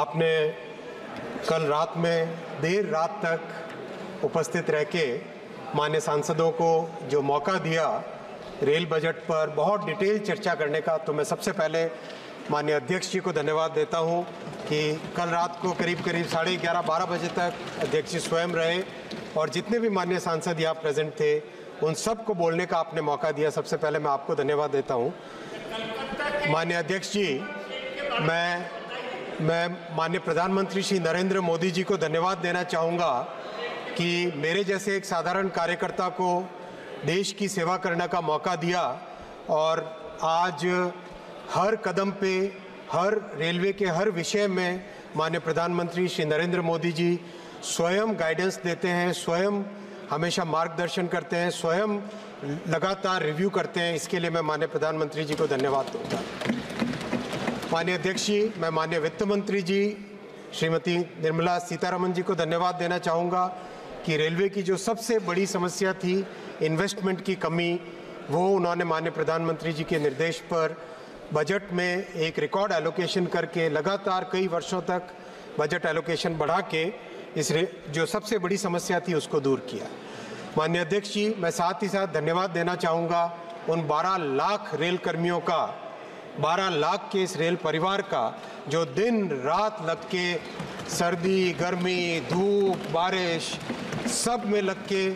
आपने कल रात में देर रात तक उपस्थित रह के मान्य सांसदों को जो मौका दिया रेल बजट पर बहुत डिटेल चर्चा करने का, तो मैं सबसे पहले माननीय अध्यक्ष जी को धन्यवाद देता हूं कि कल रात को करीब 11:30-12 बजे तक अध्यक्ष जी स्वयं रहे और जितने भी माननीय सांसद यहाँ प्रेजेंट थे उन सबको बोलने का आपने मौका दिया। सबसे पहले मैं आपको धन्यवाद देता हूँ। माननीय अध्यक्ष जी, मैं माननीय प्रधानमंत्री श्री नरेंद्र मोदी जी को धन्यवाद देना चाहूँगा कि मेरे जैसे एक साधारण कार्यकर्ता को देश की सेवा करने का मौका दिया और आज हर कदम पे, हर रेलवे के हर विषय में माननीय प्रधानमंत्री श्री नरेंद्र मोदी जी स्वयं गाइडेंस देते हैं, स्वयं हमेशा मार्गदर्शन करते हैं, स्वयं लगातार रिव्यू करते हैं। इसके लिए मैं माननीय प्रधानमंत्री जी को धन्यवाद दूंगा। माननीय अध्यक्ष जी, मैं माननीय वित्त मंत्री जी श्रीमती निर्मला सीतारमण जी को धन्यवाद देना चाहूँगा कि रेलवे की जो सबसे बड़ी समस्या थी इन्वेस्टमेंट की कमी, वो उन्होंने माननीय प्रधानमंत्री जी के निर्देश पर बजट में एक रिकॉर्ड एलोकेशन करके लगातार कई वर्षों तक बजट एलोकेशन बढ़ा के इस जो सबसे बड़ी समस्या थी उसको दूर किया। माननीय अध्यक्ष जी, मैं साथ ही साथ धन्यवाद देना चाहूँगा उन 12 लाख रेल कर्मियों का, 12 लाख के इस रेल परिवार का जो दिन रात लग के सर्दी, गर्मी, धूप, बारिश सब में लग के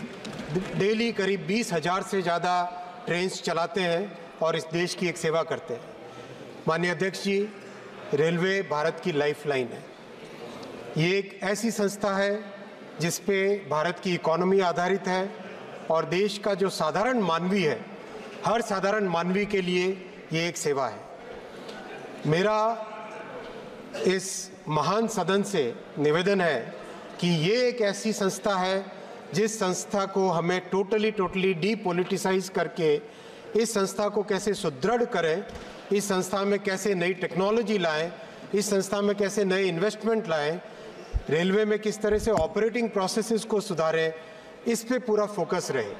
डेली करीब 20,000 से ज़्यादा ट्रेन्स चलाते हैं और इस देश की एक सेवा करते हैं। माननीय अध्यक्ष जी, रेलवे भारत की लाइफलाइन है। ये एक ऐसी संस्था है जिस पे भारत की इकोनॉमी आधारित है और देश का जो साधारण मानवी है, हर साधारण मानवी के लिए ये एक सेवा है। मेरा इस महान सदन से निवेदन है कि ये एक ऐसी संस्था है जिस संस्था को हमें टोटली डीपोलिटिसाइज करके इस संस्था को कैसे सुदृढ़ करें, इस संस्था में कैसे नई टेक्नोलॉजी लाएं, इस संस्था में कैसे नए इन्वेस्टमेंट लाएं, रेलवे में किस तरह से ऑपरेटिंग प्रोसेसेस को सुधारें, इस पे पूरा फोकस रहे।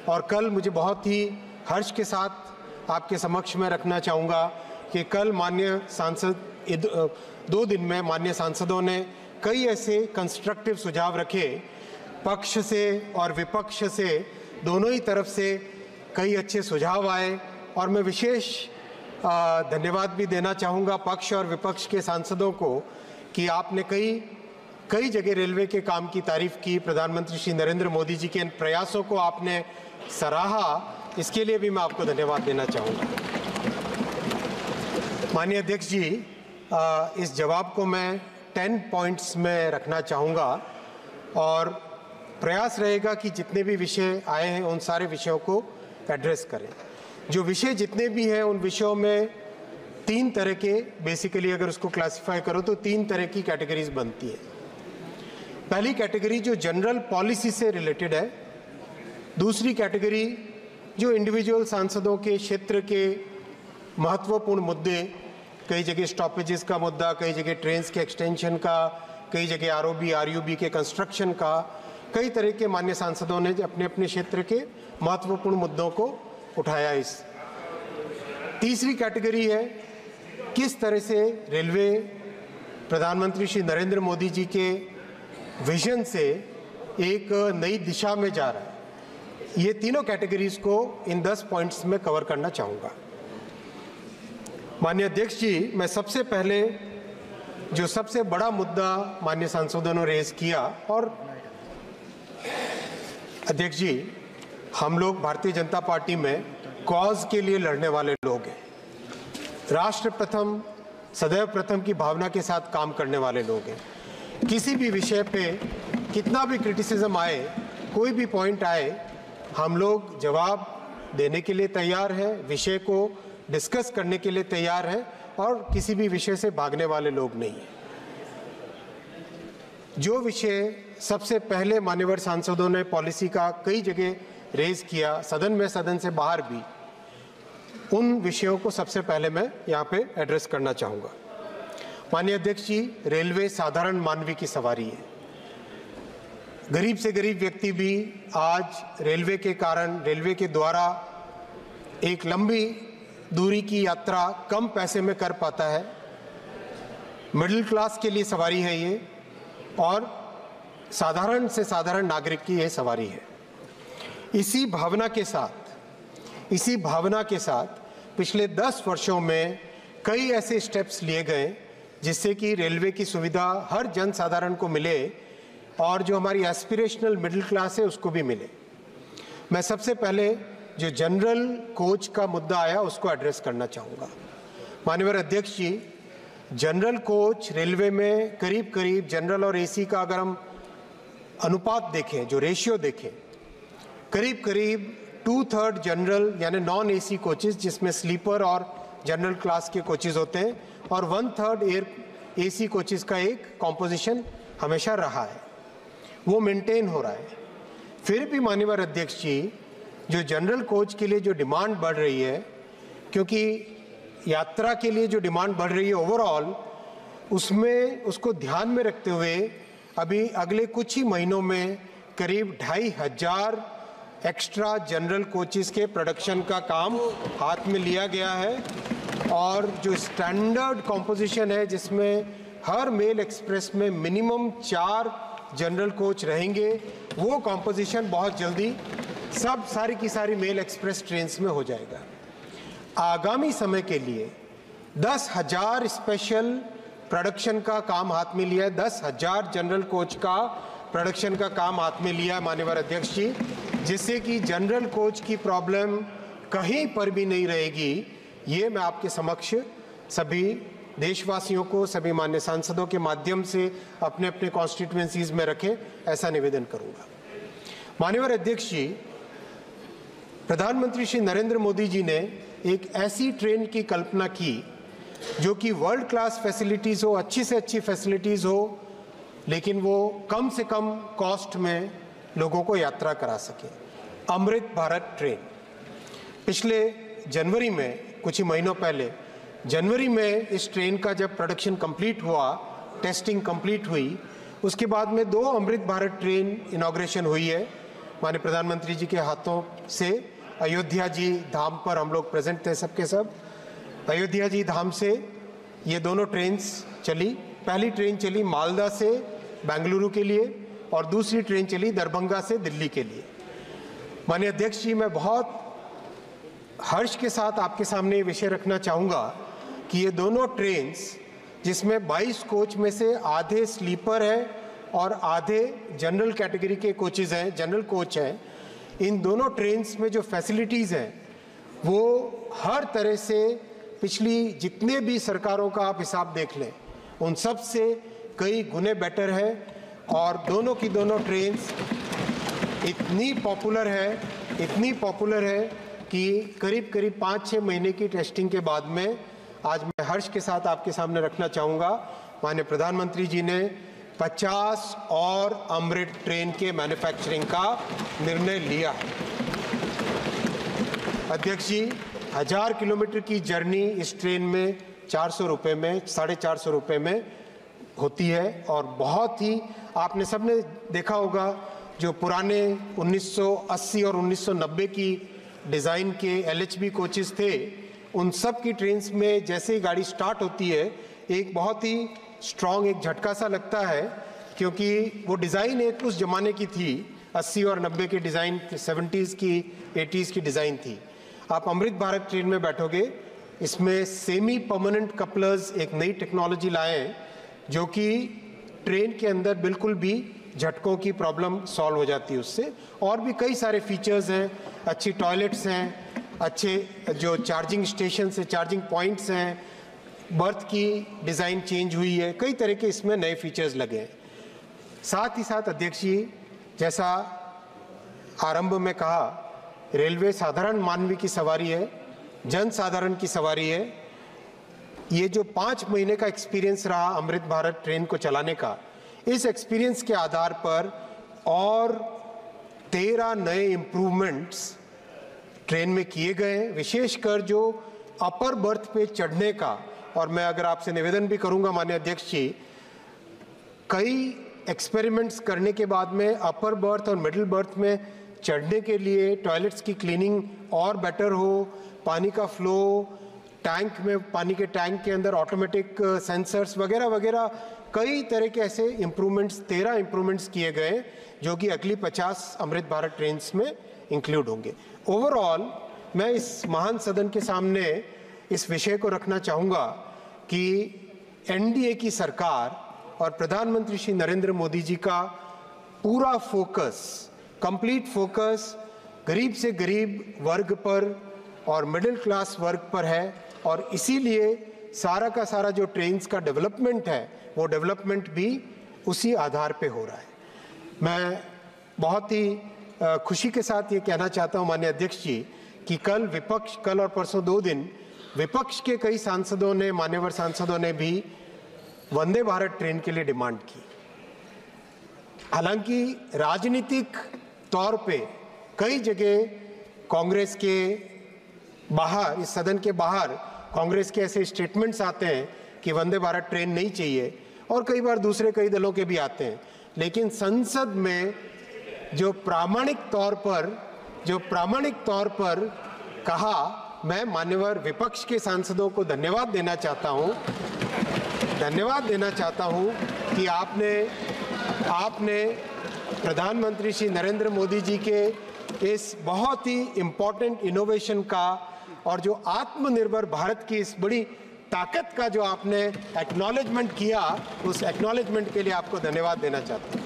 और कल मुझे बहुत ही हर्ष के साथ आपके समक्ष में रखना चाहूँगा कि कल माननीय सांसद 2 दिन में माननीय सांसदों ने कई ऐसे कंस्ट्रक्टिव सुझाव रखे, पक्ष से और विपक्ष से दोनों ही तरफ से कई अच्छे सुझाव आए और मैं विशेष धन्यवाद भी देना चाहूँगा पक्ष और विपक्ष के सांसदों को कि आपने कई जगह रेलवे के काम की तारीफ की। प्रधानमंत्री श्री नरेंद्र मोदी जी के इन प्रयासों को आपने सराहा, इसके लिए भी मैं आपको धन्यवाद देना चाहूँगा। माननीय अध्यक्ष जी, इस जवाब को मैं 10 पॉइंट्स में रखना चाहूँगा और प्रयास रहेगा कि जितने भी विषय आए हैं उन सारे विषयों को एड्रेस करें। जो विषय जितने भी हैं उन विषयों में 3 तरह के, बेसिकली अगर उसको क्लासिफाई करो तो 3 तरह की कैटेगरीज बनती है। पहली कैटेगरी जो जनरल पॉलिसी से रिलेटेड है, दूसरी कैटेगरी जो इंडिविजुअल सांसदों के क्षेत्र के महत्वपूर्ण मुद्दे, कई जगह स्टॉपेजेस का मुद्दा, कई जगह ट्रेन्स के एक्सटेंशन का, कई जगह आरयूबी के कंस्ट्रक्शन का, कई तरह के मान्य सांसदों ने अपने अपने क्षेत्र के महत्वपूर्ण मुद्दों को उठाया। इस तीसरी कैटेगरी है किस तरह से रेलवे प्रधानमंत्री श्री नरेंद्र मोदी जी के विजन से एक नई दिशा में जा रहा है। ये तीनों कैटेगरीज को इन 10 पॉइंट्स में कवर करना चाहूँगा। माननीय अध्यक्ष जी, मैं सबसे पहले जो सबसे बड़ा मुद्दा माननीय सांसदों ने रेज किया, और अध्यक्ष जी, हम लोग भारतीय जनता पार्टी में कॉज के लिए लड़ने वाले लोग हैं, राष्ट्र प्रथम सदैव प्रथम की भावना के साथ काम करने वाले लोग हैं। किसी भी विषय पे कितना भी क्रिटिसिज्म आए, कोई भी पॉइंट आए, हम लोग जवाब देने के लिए तैयार हैं, विषय को डिस्कस करने के लिए तैयार हैं और किसी भी विषय से भागने वाले लोग नहीं हैं। जो विषय सबसे पहले मान्यवर सांसदों ने पॉलिसी का कई जगह रेज किया, सदन में सदन से बाहर भी, उन विषयों को सबसे पहले मैं यहाँ पे एड्रेस करना चाहूँगा। माननीय अध्यक्ष जी, रेलवे साधारण मानवी की सवारी है। गरीब से गरीब व्यक्ति भी आज रेलवे के कारण, रेलवे के द्वारा एक लंबी दूरी की यात्रा कम पैसे में कर पाता है। मिडिल क्लास के लिए सवारी है ये, और साधारण से साधारण नागरिक की ये सवारी है। इसी भावना के साथ पिछले 10 वर्षों में कई ऐसे स्टेप्स लिए गए जिससे कि रेलवे की सुविधा हर जन साधारण को मिले और जो हमारी एस्पिरेशनल मिडिल क्लास है उसको भी मिले। मैं सबसे पहले जो जनरल कोच का मुद्दा आया उसको एड्रेस करना चाहूँगा। माननीय अध्यक्ष जी, जनरल कोच रेलवे में करीब करीब जनरल और एसी का अगर हम अनुपात देखें, जो रेशियो देखें, करीब करीब 2/3 जनरल यानी नॉन एसी कोचेज जिसमें स्लीपर और जनरल क्लास के कोचेज होते हैं और 1/3 एयर एसी कोचेज का एक कॉम्पोजिशन हमेशा रहा है, वो मेंटेन हो रहा है। फिर भी माननीय अध्यक्ष जी, जो जनरल कोच के लिए जो डिमांड बढ़ रही है, क्योंकि यात्रा के लिए जो डिमांड बढ़ रही है ओवरऑल, उसमें उसको ध्यान में रखते हुए अभी अगले कुछ ही महीनों में करीब 2,500 एक्स्ट्रा जनरल कोचेस के प्रोडक्शन का काम हाथ में लिया गया है। और जो स्टैंडर्ड कॉम्पोजिशन है जिसमें हर मेल एक्सप्रेस में मिनिमम 4 जनरल कोच रहेंगे, वो कॉम्पोजिशन बहुत जल्दी सारी की सारी मेल एक्सप्रेस ट्रेन्स में हो जाएगा। आगामी समय के लिए 10,000 स्पेशल प्रोडक्शन का काम हाथ में लिया है, 10,000 जनरल कोच का प्रोडक्शन का काम हाथ में लिया है माननीय अध्यक्ष जी, जिससे कि जनरल कोच की प्रॉब्लम कहीं पर भी नहीं रहेगी। ये मैं आपके समक्ष सभी देशवासियों को, सभी मान्य सांसदों के माध्यम से अपने अपने कॉन्स्टिट्यूएंसीज में रखें, ऐसा निवेदन करूंगा। माननीय अध्यक्ष जी, प्रधानमंत्री श्री नरेंद्र मोदी जी ने एक ऐसी ट्रेन की कल्पना की जो कि वर्ल्ड क्लास फैसिलिटीज़ हो, अच्छी से अच्छी फैसिलिटीज़ हो, लेकिन वो कम से कम कॉस्ट में लोगों को यात्रा करा सके। अमृत भारत ट्रेन पिछले जनवरी में, कुछ ही महीनों पहले जनवरी में इस ट्रेन का जब प्रोडक्शन कंप्लीट हुआ, टेस्टिंग कंप्लीट हुई, उसके बाद में 2 अमृत भारत ट्रेन इनॉग्रेशन हुई है माननीय प्रधानमंत्री जी के हाथों से। अयोध्या जी धाम पर हम लोग प्रेजेंट थे सबके सब। अयोध्या जी धाम से ये दोनों ट्रेन्स चली। पहली ट्रेन चली मालदा से बेंगलुरु के लिए और दूसरी ट्रेन चली दरभंगा से दिल्ली के लिए। माननीय अध्यक्ष जी, मैं बहुत हर्ष के साथ आपके सामने ये विषय रखना चाहूँगा कि ये दोनों ट्रेन्स, जिसमें 22 कोच में से आधे स्लीपर है और आधे जनरल कैटेगरी के कोचेज़ हैं, जनरल कोच हैं, इन दोनों ट्रेन्स में जो फैसिलिटीज़ हैं वो हर तरह से पिछली जितने भी सरकारों का आप हिसाब देख लें उन सब से कई गुने बेटर है। और दोनों की दोनों ट्रेन्स इतनी पॉपुलर है कि करीब करीब 5-6 महीने की टेस्टिंग के बाद में आज मैं हर्ष के साथ आपके सामने रखना चाहूँगा, माननीय प्रधानमंत्री जी ने 50 और अमृत ट्रेन के मैन्युफैक्चरिंग का निर्णय लिया है। अध्यक्ष जी, 1000 किलोमीटर की जर्नी इस ट्रेन में 400 रुपये में, 450 रुपये में होती है। और बहुत ही आपने सबने देखा होगा जो पुराने 1980 और 1990 की डिज़ाइन के LHB कोचेस थे, उन सब की ट्रेन्स में जैसे ही गाड़ी स्टार्ट होती है एक बहुत ही स्ट्रॉन्ग एक झटका सा लगता है, क्योंकि वो डिज़ाइन एक उस जमाने की थी, 80 और 90 के डिज़ाइन, 70s की 80s की डिज़ाइन थी। आप अमृत भारत ट्रेन में बैठोगे, इसमें सेमी परमानेंट कपलर्स एक नई टेक्नोलॉजी लाए हैं जो कि ट्रेन के अंदर बिल्कुल भी झटकों की प्रॉब्लम सॉल्व हो जाती है उससे। और भी कई सारे फीचर्स हैं, अच्छी टॉयलेट्स हैं, अच्छे जो चार्जिंग स्टेशन है, चार्जिंग पॉइंट्स हैं, बर्थ की डिज़ाइन चेंज हुई है, कई तरह के इसमें नए फीचर्स लगे हैं। साथ ही साथ अध्यक्ष जी, जैसा आरंभ में कहा, रेलवे साधारण मानवी की सवारी है, जन साधारण की सवारी है। ये जो 5 महीने का एक्सपीरियंस रहा अमृत भारत ट्रेन को चलाने का, इस एक्सपीरियंस के आधार पर और 13 नए इम्प्रूवमेंट्स ट्रेन में किए गए हैं, विशेषकर जो अपर बर्थ पे चढ़ने का। और मैं अगर आपसे निवेदन भी करूंगा माननीय अध्यक्ष जी, कई एक्सपेरिमेंट्स करने के बाद में अपर बर्थ और मिडिल बर्थ में चढ़ने के लिए टॉयलेट्स की क्लीनिंग और बेटर हो, पानी का फ्लो, टैंक में, पानी के टैंक के अंदर ऑटोमेटिक सेंसर्स वगैरह वगैरह कई तरह के ऐसे इम्प्रूवमेंट्स, 13 इम्प्रूवमेंट्स किए गए जो कि अगली 50 अमृत भारत ट्रेन्स में इंक्लूड होंगे। ओवरऑल मैं इस महान सदन के सामने इस विषय को रखना चाहूँगा कि एनडीए की सरकार और प्रधानमंत्री श्री नरेंद्र मोदी जी का पूरा फोकस, कंप्लीट फोकस गरीब से गरीब वर्ग पर और मिडिल क्लास वर्ग पर है, और इसीलिए सारा का सारा जो ट्रेन्स का डेवलपमेंट है वो डेवलपमेंट भी उसी आधार पे हो रहा है। मैं बहुत ही खुशी के साथ ये कहना चाहता हूँ माननीय अध्यक्ष जी कि कल और परसों 2 दिन विपक्ष के कई सांसदों ने, मान्यवर सांसदों ने भी वंदे भारत ट्रेन के लिए डिमांड की। हालांकि राजनीतिक तौर पे कई जगह कांग्रेस के बाहर, इस सदन के बाहर कांग्रेस के ऐसे स्टेटमेंट्स आते हैं कि वंदे भारत ट्रेन नहीं चाहिए, और कई बार दूसरे कई दलों के भी आते हैं, लेकिन संसद में जो प्रामाणिक तौर पर कहा, मैं मान्यवर विपक्ष के सांसदों को धन्यवाद देना चाहता हूं कि आपने प्रधानमंत्री श्री नरेंद्र मोदी जी के इस बहुत ही इम्पोर्टेंट इनोवेशन का और जो आत्मनिर्भर भारत की इस बड़ी ताकत का जो आपने एक्नॉलेजमेंट किया, उस एक्नॉलेजमेंट के लिए आपको धन्यवाद देना चाहता हूँ।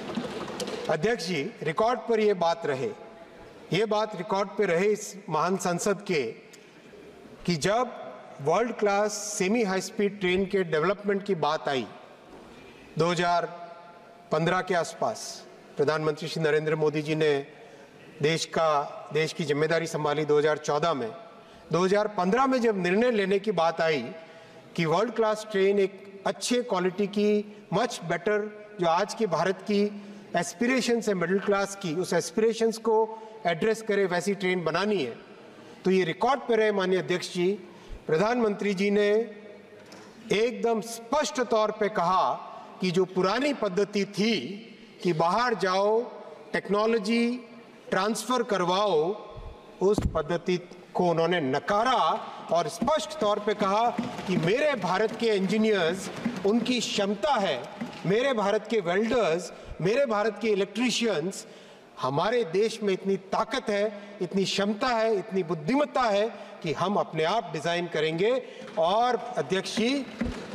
अध्यक्ष जी, रिकॉर्ड पर ये बात रिकॉर्ड पे रहे इस महान संसद के कि जब world class semi high speed train के डेवलपमेंट की बात आई 2015 के आसपास, प्रधानमंत्री श्री नरेंद्र मोदी जी ने देश की जिम्मेदारी संभाली 2014 में। 2015 में जब निर्णय लेने की बात आई कि वर्ल्ड क्लास ट्रेन एक अच्छे क्वालिटी की, मच बेटर, जो आज के भारत की एस्पिरेशंस है मिडिल क्लास की, उस एस्पिरेशंस को एड्रेस करे वैसी ट्रेन बनानी है, तो ये रिकॉर्ड पे रहे माननीय अध्यक्ष जी, प्रधानमंत्री जी ने एकदम स्पष्ट तौर पे कहा कि जो पुरानी पद्धति थी कि बाहर जाओ, टेक्नोलॉजी ट्रांसफर करवाओ, उस पद्धति को उन्होंने नकारा और स्पष्ट तौर पे कहा कि मेरे भारत के इंजीनियर्स, उनकी क्षमता है, मेरे भारत के वेल्डर्स, मेरे भारत के इलेक्ट्रीशियंस, हमारे देश में इतनी ताकत है, इतनी क्षमता है, इतनी बुद्धिमत्ता है कि हम अपने आप डिजाइन करेंगे। और अध्यक्ष जी,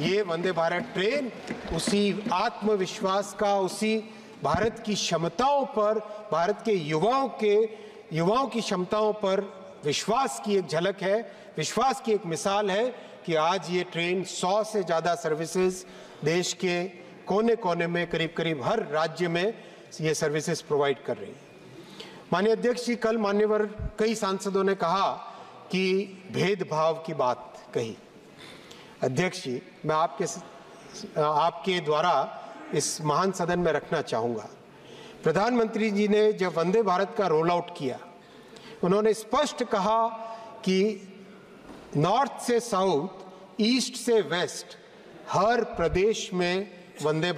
ये वंदे भारत ट्रेन उसी आत्मविश्वास का, उसी भारत की क्षमताओं पर, भारत के युवाओं की क्षमताओं पर विश्वास की एक झलक है, विश्वास की एक मिसाल है कि आज ये ट्रेन 100 से ज़्यादा सर्विसेज देश के कोने कोने में, करीब करीब हर राज्य में ये सर्विसेज प्रोवाइड कर रही है। माननीय अध्यक्ष जी, कल मान्यवर कई सांसदों ने कहा कि भेदभाव की बात कही। अध्यक्ष जी, मैं आपके द्वारा इस महान सदन में रखना चाहूँगा, प्रधानमंत्री जी ने जब वंदे भारत का रोल आउट किया, उन्होंने स्पष्ट कहा कि नॉर्थ से साउथ, ईस्ट से वेस्ट, हर प्रदेश में वंदे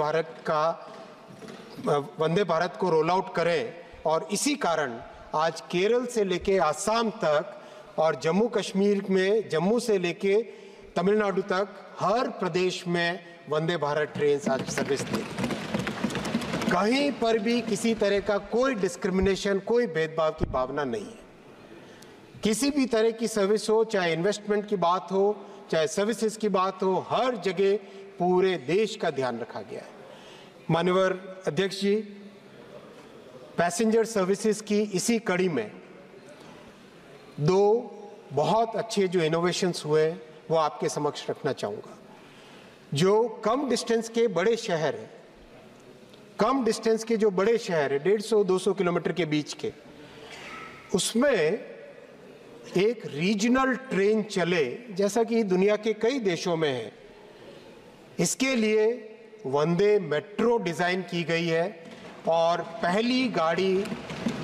भारत को रोल आउट करें। और इसी कारण आज केरल से लेके आसाम तक और जम्मू कश्मीर में, जम्मू से लेके तमिलनाडु तक, हर प्रदेश में वंदे भारत ट्रेन आज सर्विस दे। कहीं पर भी किसी तरह का कोई डिस्क्रिमिनेशन, कोई भेदभाव की भावना नहीं है। किसी भी तरह की सर्विस हो, चाहे इन्वेस्टमेंट की बात हो, चाहे सर्विसेज की बात हो, हर जगह पूरे देश का ध्यान रखा गया है। माननीय अध्यक्ष जी, पैसेंजर सर्विसेज की इसी कड़ी में 2 बहुत अच्छे जो इनोवेशंस हुए वो आपके समक्ष रखना चाहूँगा। जो कम डिस्टेंस के बड़े शहर हैं, 150-200 किलोमीटर के बीच के, उसमें एक रीजनल ट्रेन चले, जैसा कि दुनिया के कई देशों में है। इसके लिए वंदे मेट्रो डिज़ाइन की गई है और पहली गाड़ी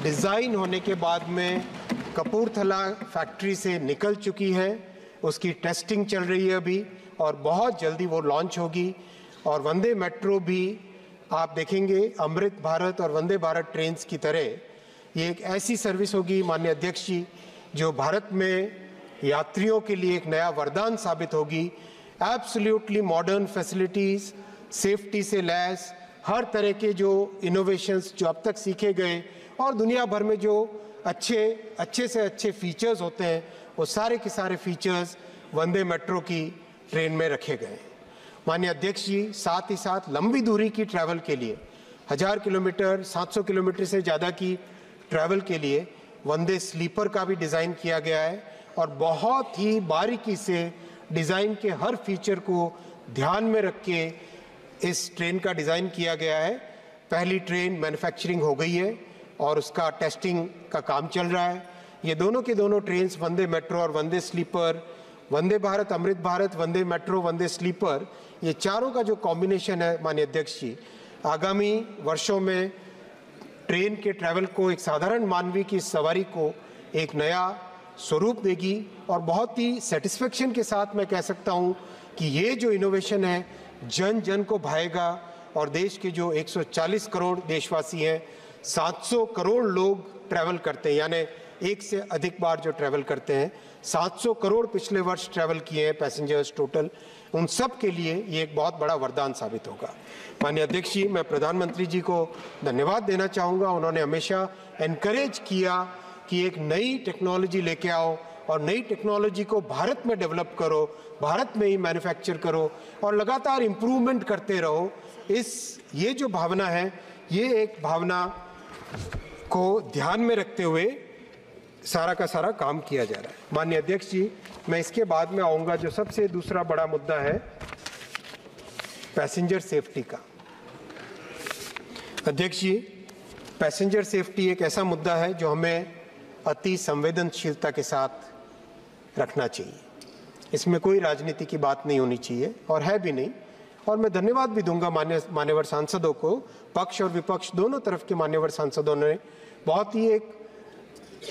डिज़ाइन होने के बाद में कपूरथला फैक्ट्री से निकल चुकी है, उसकी टेस्टिंग चल रही है अभी और बहुत जल्दी वो लॉन्च होगी। और वंदे मेट्रो भी आप देखेंगे अमृत भारत और वंदे भारत ट्रेन्स की तरह ये एक ऐसी सर्विस होगी माननीय अध्यक्ष जी, जो भारत में यात्रियों के लिए एक नया वरदान साबित होगी। एब्सोल्युटली मॉडर्न फैसिलिटीज़, सेफ्टी से लैस हर तरह के जो इनोवेशंस जो अब तक सीखे गए और दुनिया भर में जो अच्छे से अच्छे फीचर्स होते हैं, वो सारे के सारे फीचर्स वंदे मेट्रो की ट्रेन में रखे गए हैं। माननीय अध्यक्ष जी, साथ ही साथ लंबी दूरी की ट्रैवल के लिए 1000 किलोमीटर 700 किलोमीटर से ज़्यादा की ट्रैवल के लिए वंदे स्लीपर का भी डिज़ाइन किया गया है और बहुत ही बारीकी से डिज़ाइन के हर फीचर को ध्यान में रख के इस ट्रेन का डिज़ाइन किया गया है। पहली ट्रेन मैन्युफैक्चरिंग हो गई है और उसका टेस्टिंग का काम चल रहा है। ये दोनों के दोनों ट्रेन्स वंदे मेट्रो और वंदे स्लीपर, वंदे भारत, अमृत भारत, वंदे मेट्रो, वंदे स्लीपर, ये चारों का जो कॉम्बिनेशन है माननीय अध्यक्ष जी, आगामी वर्षों में ट्रेन के ट्रैवल को, एक साधारण मानवी की सवारी को एक नया स्वरूप देगी और बहुत ही सेटिस्फेक्शन के साथ मैं कह सकता हूँ कि ये जो इनोवेशन है जन जन को भाएगा और देश के जो 140 करोड़ देशवासी हैं, 700 करोड़ लोग ट्रैवल करते हैं, यानी एक से अधिक बार जो ट्रैवल करते हैं, 700 करोड़ पिछले वर्ष ट्रैवल किए हैं पैसेंजर्स टोटल, उन सब के लिए ये एक बहुत बड़ा वरदान साबित होगा। माननीय अध्यक्ष जी, मैं प्रधानमंत्री जी को धन्यवाद देना चाहूँगा। उन्होंने हमेशा एनकरेज किया कि एक नई टेक्नोलॉजी लेके आओ और नई टेक्नोलॉजी को भारत में डेवलप करो, भारत में ही मैन्युफैक्चर करो और लगातार इम्प्रूवमेंट करते रहो। ये जो भावना है, ये एक भावना को ध्यान में रखते हुए सारा का सारा काम किया जा रहा है। माननीय अध्यक्ष जी, मैं इसके बाद में आऊँगा जो सबसे दूसरा बड़ा मुद्दा है पैसेंजर सेफ्टी का। अध्यक्ष जी, पैसेंजर सेफ्टी एक ऐसा मुद्दा है जो हमें अति संवेदनशीलता के साथ रखना चाहिए। इसमें कोई राजनीति की बात नहीं होनी चाहिए और है भी नहीं। और मैं धन्यवाद भी दूंगा मान्यवर सांसदों को, पक्ष और विपक्ष दोनों तरफ के मान्यवर सांसदों ने बहुत ही एक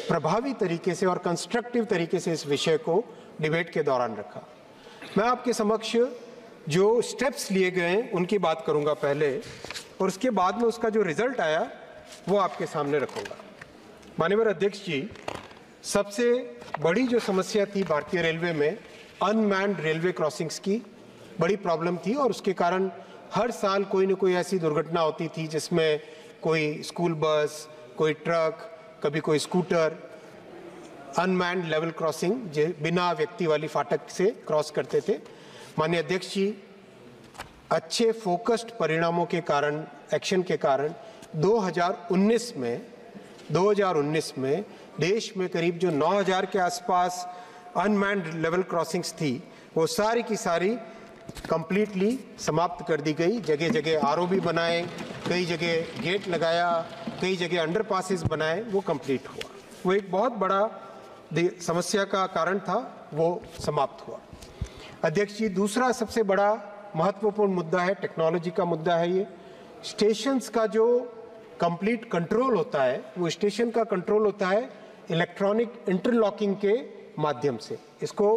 प्रभावी तरीके से और कंस्ट्रक्टिव तरीके से इस विषय को डिबेट के दौरान रखा। मैं आपके समक्ष जो स्टेप्स लिए गए हैं उनकी बात करूंगा पहले और उसके बाद में उसका जो रिजल्ट आया वो आपके सामने रखूंगा। माननीय अध्यक्ष जी, सबसे बड़ी जो समस्या थी भारतीय रेलवे में, अनमैन्ड रेलवे क्रॉसिंग्स की बड़ी प्रॉब्लम थी और उसके कारण हर साल कोई न कोई ऐसी दुर्घटना होती थी जिसमें कोई स्कूल बस, कोई ट्रक, कभी कोई स्कूटर अनमैन्ड लेवल क्रॉसिंग बिना व्यक्ति वाली फाटक से क्रॉस करते थे। माननीय अध्यक्ष जी, अच्छे फोकस्ड परिणामों के कारण, एक्शन के कारण 2019 में देश में करीब जो 9000 के आसपास अनमैन्ड लेवल क्रॉसिंग्स थी, वो सारी की सारी कंप्लीटली समाप्त कर दी गई। जगह जगह आरओबी बनाए, कई जगह गेट लगाया, कई जगह अंडरपासेस बनाए, वो कंप्लीट हुआ। वो एक बहुत बड़ा समस्या का कारण था, वो समाप्त हुआ। अध्यक्ष जी, दूसरा सबसे बड़ा महत्वपूर्ण मुद्दा है, टेक्नोलॉजी का मुद्दा है। ये स्टेशंस का जो कंप्लीट कंट्रोल होता है, वो स्टेशन का कंट्रोल होता है इलेक्ट्रॉनिक इंटरलॉकिंग के माध्यम से। इसको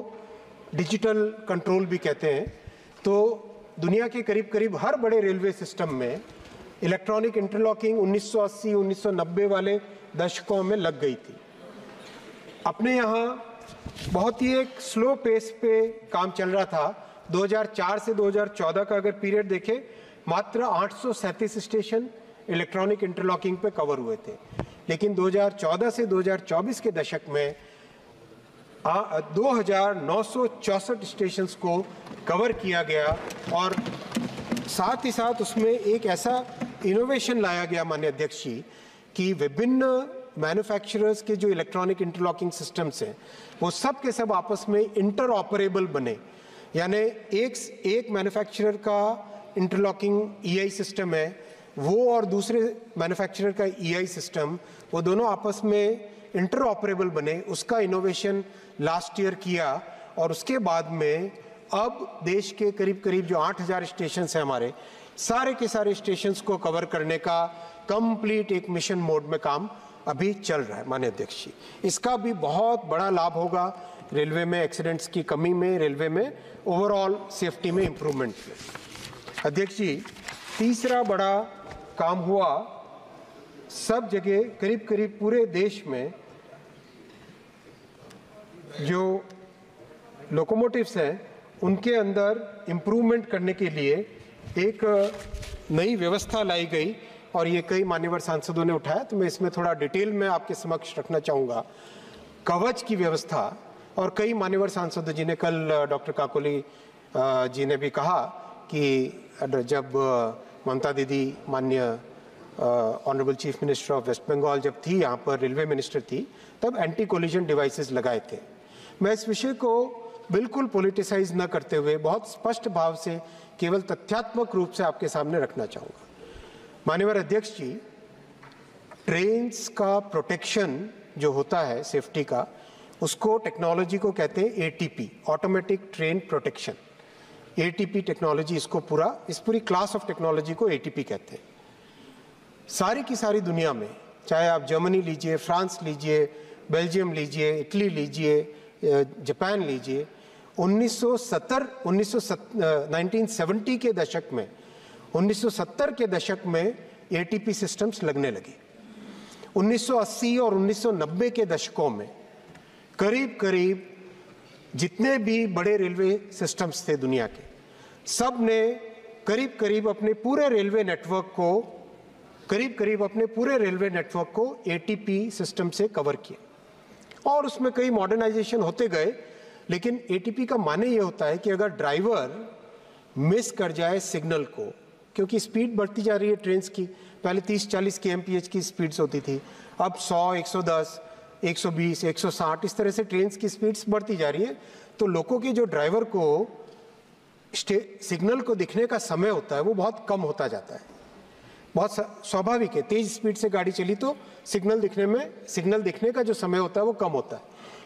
डिजिटल कंट्रोल भी कहते हैं। तो दुनिया के करीब करीब हर बड़े रेलवे सिस्टम में इलेक्ट्रॉनिक इंटरलॉकिंग 1980-1990 वाले दशकों में लग गई थी। अपने यहाँ बहुत ही एक स्लो पेस पे काम चल रहा था। 2004 से 2014 का अगर पीरियड देखें, मात्र 837 स्टेशन इलेक्ट्रॉनिक इंटरलॉकिंग पे कवर हुए थे। लेकिन 2014 से 2024 के दशक में 2964 स्टेशंस को कवर किया गया और साथ ही साथ उसमें एक ऐसा इनोवेशन लाया गया माननीय अध्यक्ष जी कि विभिन्न मैन्युफैक्चरर्स के जो इलेक्ट्रॉनिक इंटरलॉकिंग सिस्टम्स हैं, वो सब के सब आपस में इंटरऑपरेबल बने। यानी एक मैन्युफैक्चरर का इंटरलॉकिंग ईआई सिस्टम है, वो और दूसरे मैन्युफैक्चरर का ईआई सिस्टम, वो दोनों आपस में इंटरऑपरेबल बने। उसका इनोवेशन लास्ट ईयर किया और उसके बाद में अब देश के करीब करीब जो 8000 स्टेशन हैं हमारे, सारे के सारे स्टेशंस को कवर करने का कंप्लीट एक मिशन मोड में काम अभी चल रहा है माननीय अध्यक्ष जी। इसका भी बहुत बड़ा लाभ होगा रेलवे में एक्सीडेंट्स की कमी में, रेलवे में ओवरऑल सेफ्टी में इम्प्रूवमेंट में। अध्यक्ष जी, तीसरा बड़ा काम हुआ, सब जगह करीब करीब पूरे देश में जो लोकोमोटिव्स हैं उनके अंदर इम्प्रूवमेंट करने के लिए एक नई व्यवस्था लाई गई और ये कई मान्यवर सांसदों ने उठाया, तो मैं इसमें थोड़ा डिटेल में आपके समक्ष रखना चाहूँगा। कवच की व्यवस्था, और कई मान्यवर सांसदों जी ने, कल डॉक्टर काकोली जी ने भी कहा कि जब ममता दीदी माननीय honourable chief minister of West Bengal जब थी, यहाँ पर रेलवे मिनिस्टर थी, तब एंटी कोलिजन डिवाइसेस लगाए थे। मैं इस विषय को बिल्कुल पॉलिटिसाइज न करते हुए बहुत स्पष्ट भाव से केवल तथ्यात्मक रूप से आपके सामने रखना चाहूँगा। माननीय अध्यक्ष जी, ट्रेन्स का प्रोटेक्शन जो होता है सेफ्टी का, उसको टेक्नोलॉजी को कहते हैं ATP, automatic train protection. ATP technology, इसको इस पूरी क्लास ऑफ टेक्नोलॉजी को ATP कहते हैं। सारी की सारी दुनिया में, चाहे आप जर्मनी लीजिए, फ्रांस लीजिए, बेल्जियम लीजिए, इटली लीजिए, जापान लीजिए, 1970 के दशक में, 1970 के दशक में ATP सिस्टम्स लगने लगे। 1980 और 1990 के दशकों में करीब करीब जितने भी बड़े रेलवे सिस्टम्स थे दुनिया के, सब ने करीब करीब अपने पूरे रेलवे नेटवर्क को ATP सिस्टम से कवर किया और उसमें कई मॉडर्नाइजेशन होते गए। लेकिन ATP का माने ये होता है कि अगर ड्राइवर मिस कर जाए सिग्नल को, क्योंकि स्पीड बढ़ती जा रही है ट्रेन्स की, पहले 30-40 kmph की स्पीड्स होती थी, अब 100, 110, 120, 160 इस तरह से ट्रेन्स की स्पीड्स बढ़ती जा रही है, तो लोगों के जो ड्राइवर को सिग्नल को दिखने का समय होता है वो बहुत कम होता जाता है। बहुत स्वाभाविक है, तेज स्पीड से गाड़ी चली तो सिग्नल दिखने का जो समय होता है वो कम होता है।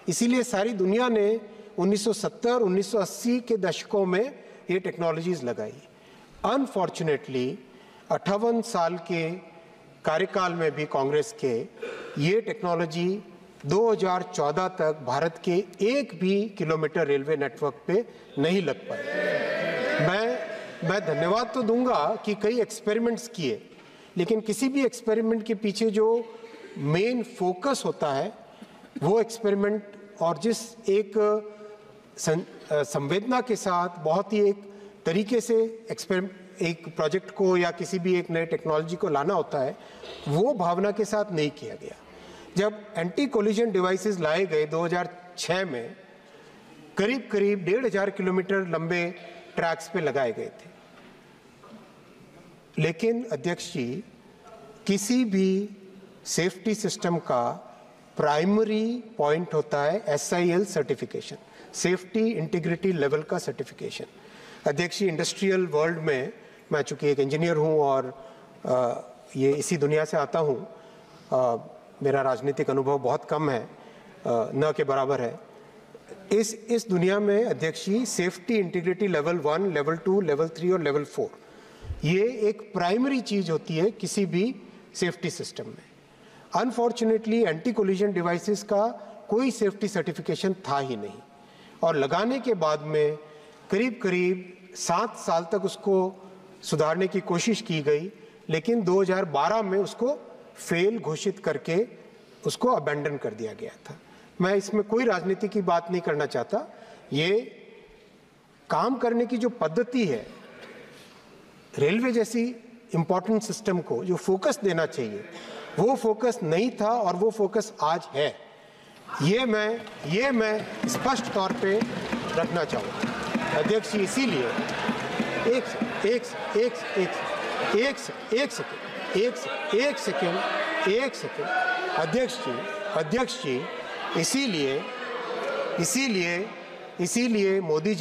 इसीलिए सारी दुनिया ने 1970, 1980 के दशकों में ये टेक्नोलॉजीज लगाई। अनफॉर्चुनेटली 58 साल के कार्यकाल में भी कांग्रेस के ये टेक्नोलॉजी 2014 तक भारत के एक भी किलोमीटर रेलवे नेटवर्क पे नहीं लग पाई। मैं धन्यवाद तो दूंगा कि कई एक्सपेरिमेंट्स किए, लेकिन किसी भी एक्सपेरिमेंट के पीछे जो मेन फोकस होता है वो एक्सपेरिमेंट, और जिस एक संवेदना के साथ बहुत ही एक तरीके से एक प्रोजेक्ट को या किसी भी एक नए टेक्नोलॉजी को लाना होता है, वो भावना के साथ नहीं किया गया। जब एंटी कोलिजन डिवाइसेस लाए गए 2006 में, करीब करीब 1500 किलोमीटर लंबे ट्रैक्स पे लगाए गए थे। लेकिन अध्यक्ष जी, किसी भी सेफ्टी सिस्टम का प्राइमरी पॉइंट होता है SIL certification, safety integrity level का सर्टिफिकेशन। अध्यक्ष जी, इंडस्ट्रियल वर्ल्ड में मैं चूंकि एक इंजीनियर हूं और ये इसी दुनिया से आता हूं, मेरा राजनीतिक अनुभव बहुत कम है, न के बराबर है। इस दुनिया में अध्यक्ष जी, safety integrity level 1, level 2, level 3 और लेवल 4 ये एक प्राइमरी चीज होती है किसी भी सेफ्टी सिस्टम में। अनफॉर्चुनेटली एंटी कोलिजन डिवाइसेस का कोई सेफ्टी सर्टिफिकेशन था ही नहीं, और लगाने के बाद में करीब करीब 7 साल तक उसको सुधारने की कोशिश की गई, लेकिन 2012 में उसको फेल घोषित करके उसको अबैंडन कर दिया गया था। मैं इसमें कोई राजनीति की बात नहीं करना चाहता। ये काम करने की जो पद्धति है, रेलवे जैसी इंपॉर्टेंट सिस्टम को जो फोकस देना चाहिए वो फोकस नहीं था, और वो फोकस आज है। ये मैं स्पष्ट तौर पे रखना चाहूँगा अध्यक्ष जी। इसीलिए एक सेकेंड अध्यक्ष जी, इसीलिए मोदी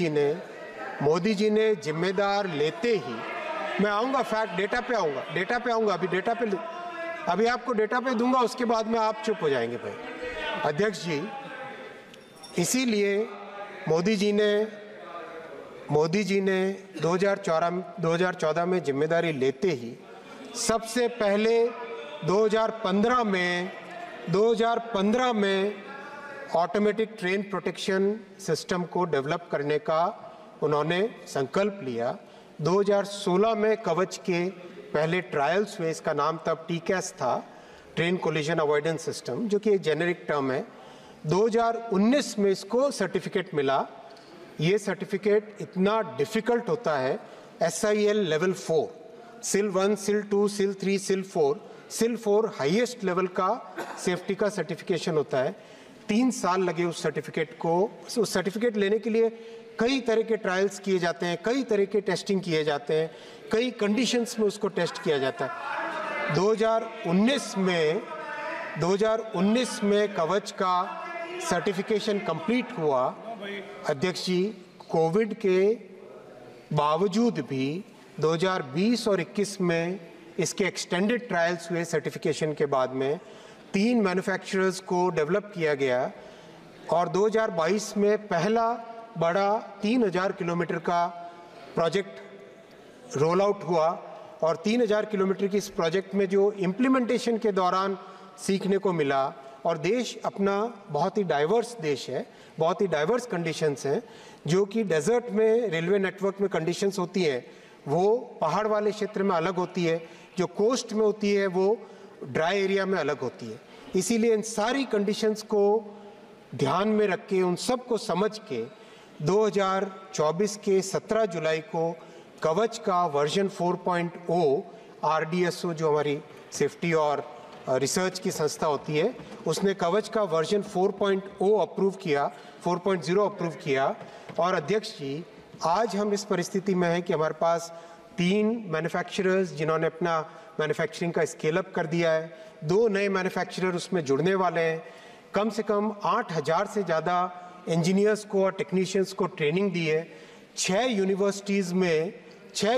जी ने जिम्मेदार लेते ही, मैं आऊँगा फैक्ट डेटा पे आऊँगा, अभी आपको डेटा पे दूंगा, उसके बाद में आप चुप हो जाएंगे भाई। अध्यक्ष जी, इसीलिए मोदी जी ने 2014 में जिम्मेदारी लेते ही सबसे पहले 2015 में ऑटोमेटिक ट्रेन प्रोटेक्शन सिस्टम को डेवलप करने का उन्होंने संकल्प लिया। 2016 में कवच के पहले ट्रायल्स हुए, इसका नाम तब TCAS था, ट्रेन कोलिजन अवॉइडेंस सिस्टम, जो कि एक जेनेरिक टर्म है। 2019 में इसको सर्टिफिकेट मिला ये सर्टिफिकेट इतना डिफ़िकल्ट होता है, SIL level 4, SIL 1, SIL 2, SIL 3, SIL 4 highest level का सेफ्टी का सर्टिफिकेशन होता है। 3 साल लगे उस सर्टिफिकेट लेने के लिए। कई तरह के ट्रायल्स किए जाते हैं, कई तरह के टेस्टिंग किए जाते हैं, कई कंडीशंस में उसको टेस्ट किया जाता है। 2019 में कवच का सर्टिफिकेशन कंप्लीट हुआ। अध्यक्ष जी, कोविड के बावजूद भी 2020 और 21 में इसके एक्सटेंडेड ट्रायल्स हुए। सर्टिफिकेशन के बाद में 3 मैन्युफैक्चरर्स को डेवलप किया गया और 2022 में पहला बड़ा 3000 किलोमीटर का प्रोजेक्ट रोल आउट हुआ। और 3000 किलोमीटर की इस प्रोजेक्ट में जो इम्प्लीमेंटेशन के दौरान सीखने को मिला, और देश अपना बहुत ही डाइवर्स देश है, बहुत ही डाइवर्स कंडीशंस हैं, जो कि डेजर्ट में रेलवे नेटवर्क में कंडीशंस होती हैं वो पहाड़ वाले क्षेत्र में अलग होती है, जो कोस्ट में होती है वो ड्राई एरिया में अलग होती है। इसीलिए इन सारी कंडीशंस को ध्यान में रख के, उन सब को समझ के 2024 के 17 जुलाई को कवच का वर्जन 4.0 RDSO, जो हमारी सेफ्टी और रिसर्च की संस्था होती है, उसने कवच का वर्जन 4.0 अप्रूव किया, 4.0 अप्रूव किया। और अध्यक्ष जी, आज हम इस परिस्थिति में हैं कि हमारे पास 3 मैन्युफैक्चरर्स जिन्होंने अपना मैन्युफैक्चरिंग का स्केल अप कर दिया है, 2 नए मैन्युफैक्चरर उसमें जुड़ने वाले हैं, कम से कम 8000 से ज़्यादा इंजीनियर्स को और टेक्नीशियंस को ट्रेनिंग दी है। 6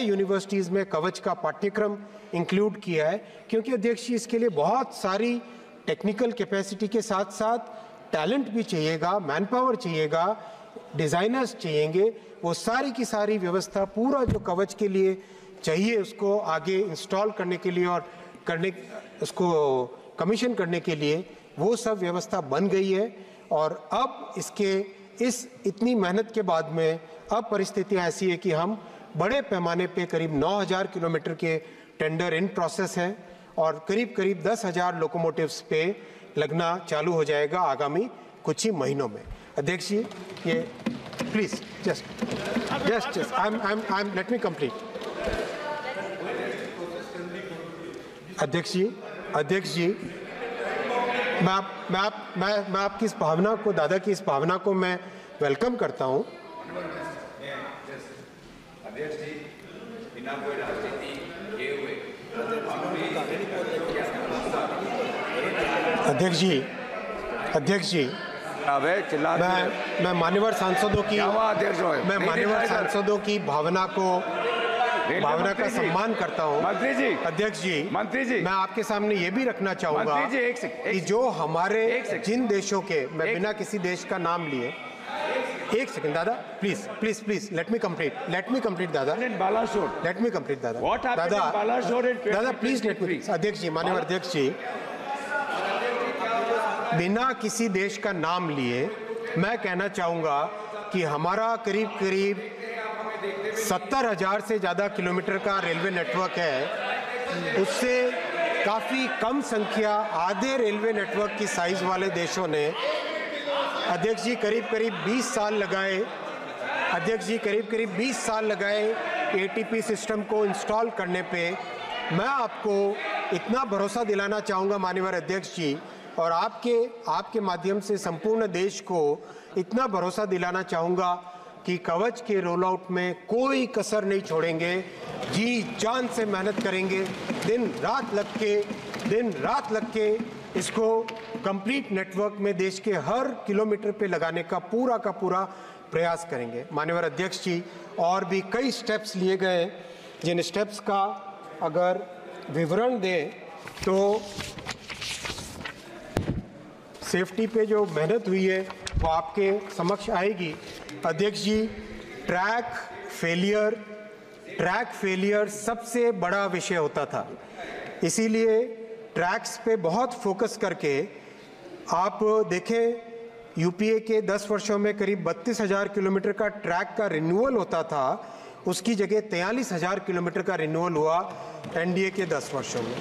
यूनिवर्सिटीज़ में कवच का पाठ्यक्रम इंक्लूड किया है, क्योंकि अध्यक्ष जी इसके लिए बहुत सारी टेक्निकल कैपेसिटी के साथ साथ टैलेंट भी चाहिएगा, मैन पावर चाहिएगा, डिज़ाइनर्स चाहिएंगे। वो सारी की सारी व्यवस्था, पूरा जो कवच के लिए चाहिए उसको आगे इंस्टॉल करने के लिए और उसको कमीशन करने के लिए, वो सब व्यवस्था बन गई है। और अब इस इतनी मेहनत के बाद में अब परिस्थितियाँ ऐसी है कि हम बड़े पैमाने पे करीब 9000 किलोमीटर के टेंडर इन प्रोसेस हैं और करीब 10,000 लोकोमोटिव्स पे लगना चालू हो जाएगा आगामी कुछ ही महीनों में। अध्यक्ष जी, ये please just I am let me complete. अध्यक्ष जी, मैं आपकी इस भावना को, दादा की इस भावना को मैं वेलकम करता हूं। अध्यक्ष जी, बिना कोई राजनीति किए हुए अध्यक्ष जी, मैं मान्यवर सांसदों की भावना का सम्मान करता हूं। अध्यक्ष जी, मैं आपके सामने ये भी रखना चाहूंगा कि जो हमारे जिन देशों के, मैं बिना किसी देश का नाम लिए, एक सेकंड दादा, प्लीज लेट मी कंप्लीट दादा, दादा प्लीज लेट मी। अध्यक्ष जी, माननीय अध्यक्ष जी, बिना किसी देश का नाम लिए मैं कहना चाहूंगा कि हमारा करीब 70,000 से ज़्यादा किलोमीटर का रेलवे नेटवर्क है। उससे काफ़ी कम संख्या, आधे रेलवे नेटवर्क की साइज वाले देशों ने, अध्यक्ष जी, करीब 20 साल लगाए। अध्यक्ष जी, करीब 20 साल लगाए ATP सिस्टम को इंस्टॉल करने पे। मैं आपको इतना भरोसा दिलाना चाहूँगा माननीय अध्यक्ष जी, और आपके माध्यम से संपूर्ण देश को इतना भरोसा दिलाना चाहूँगा कि कवच के रोल आउट में कोई कसर नहीं छोड़ेंगे, जी जान से मेहनत करेंगे, दिन रात लग के इसको कंप्लीट नेटवर्क में देश के हर किलोमीटर पे लगाने का पूरा प्रयास करेंगे। माननीय अध्यक्ष जी, और भी कई स्टेप्स लिए गए, जिन स्टेप्स का अगर विवरण दें तो सेफ्टी पे जो मेहनत हुई है वो आपके समक्ष आएगी। अध्यक्ष जी, ट्रैक फेलियर सबसे बड़ा विषय होता था, इसीलिए ट्रैक्स पे बहुत फोकस करके, आप देखें यूपीए के 10 वर्षों में करीब 32,000 किलोमीटर का ट्रैक का रिन्यूअल होता था, उसकी जगह 43,000 किलोमीटर का रिन्यूअल हुआ एनडीए के 10 वर्षों में।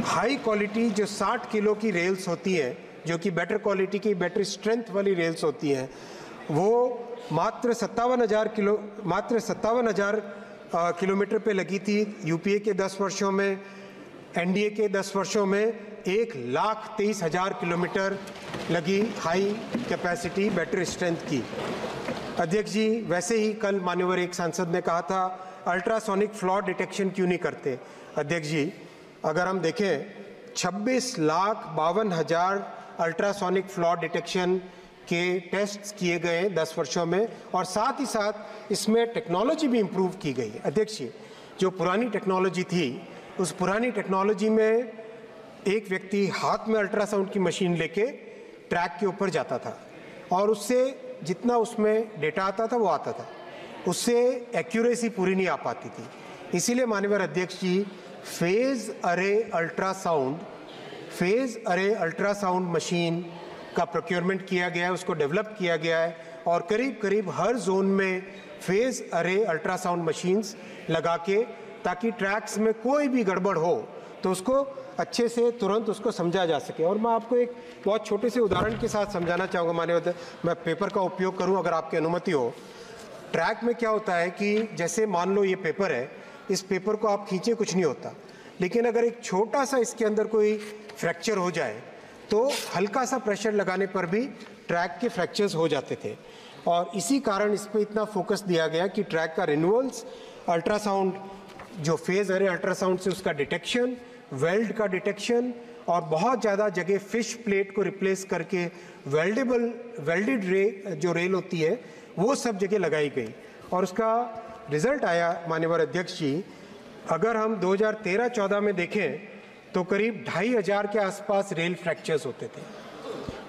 हाई क्वालिटी जो 60 किलो की रेल्स होती हैं, जो कि बेटर क्वालिटी की, बेटर स्ट्रेंथ वाली रेल्स होती हैं, वो मात्र 57,000 किलोमीटर पे लगी थी। यूपीए के 10 वर्षों में, एनडीए के 10 वर्षों में 1,23,000 किलोमीटर लगी हाई कैपेसिटी बैटरी स्ट्रेंथ की। अध्यक्ष जी, वैसे ही कल मान्यवर एक सांसद ने कहा था अल्ट्रासोनिक फ्लॉ डिटेक्शन क्यों नहीं करते। अध्यक्ष जी, अगर हम देखें 26,52,000 अल्ट्रासोनिक फ्लॉ डिटेक्शन के टेस्ट्स किए गए 10 वर्षों में, और साथ ही साथ इसमें टेक्नोलॉजी भी इम्प्रूव की गई है। अध्यक्ष जी, जो पुरानी टेक्नोलॉजी थी, उस पुरानी टेक्नोलॉजी में एक व्यक्ति हाथ में अल्ट्रासाउंड की मशीन लेके ट्रैक के ऊपर जाता था और उससे जितना उसमें डेटा आता था वो आता था, उससे एक्यूरेसी पूरी नहीं आ पाती थी। इसीलिए माननीय अध्यक्ष जी, फेज अरे अल्ट्रासाउंड मशीन का प्रोक्योरमेंट किया गया है, उसको डेवलप किया गया है और करीब करीब हर जोन में फेज अरे अल्ट्रासाउंड मशीन्स लगा के, ताकि ट्रैक्स में कोई भी गड़बड़ हो तो उसको अच्छे से तुरंत उसको समझा जा सके। और मैं आपको एक बहुत छोटे से उदाहरण के साथ समझाना चाहूँगा माननीय अध्यक्ष, मैं पेपर का उपयोग करूँ अगर आपकी अनुमति हो। ट्रैक में क्या होता है कि जैसे मान लो ये पेपर है, इस पेपर को आप खींचे कुछ नहीं होता, लेकिन अगर एक छोटा सा इसके अंदर कोई फ्रैक्चर हो जाए तो हल्का सा प्रेशर लगाने पर भी ट्रैक के फ्रैक्चर्स हो जाते थे। और इसी कारण इस पर इतना फोकस दिया गया कि ट्रैक का रिन्यूअल्स, अल्ट्रासाउंड जो फेज अरे अल्ट्रासाउंड से उसका डिटेक्शन, वेल्ड का डिटेक्शन, और बहुत ज़्यादा जगह फिश प्लेट को रिप्लेस करके वेल्डेड जो रेल होती है वो सब जगह लगाई गई। और उसका रिजल्ट आया माननीय अध्यक्ष जी, अगर हम 2013-14 में देखें तो करीब 2,500 के आसपास रेल फ्रैक्चर्स होते थे,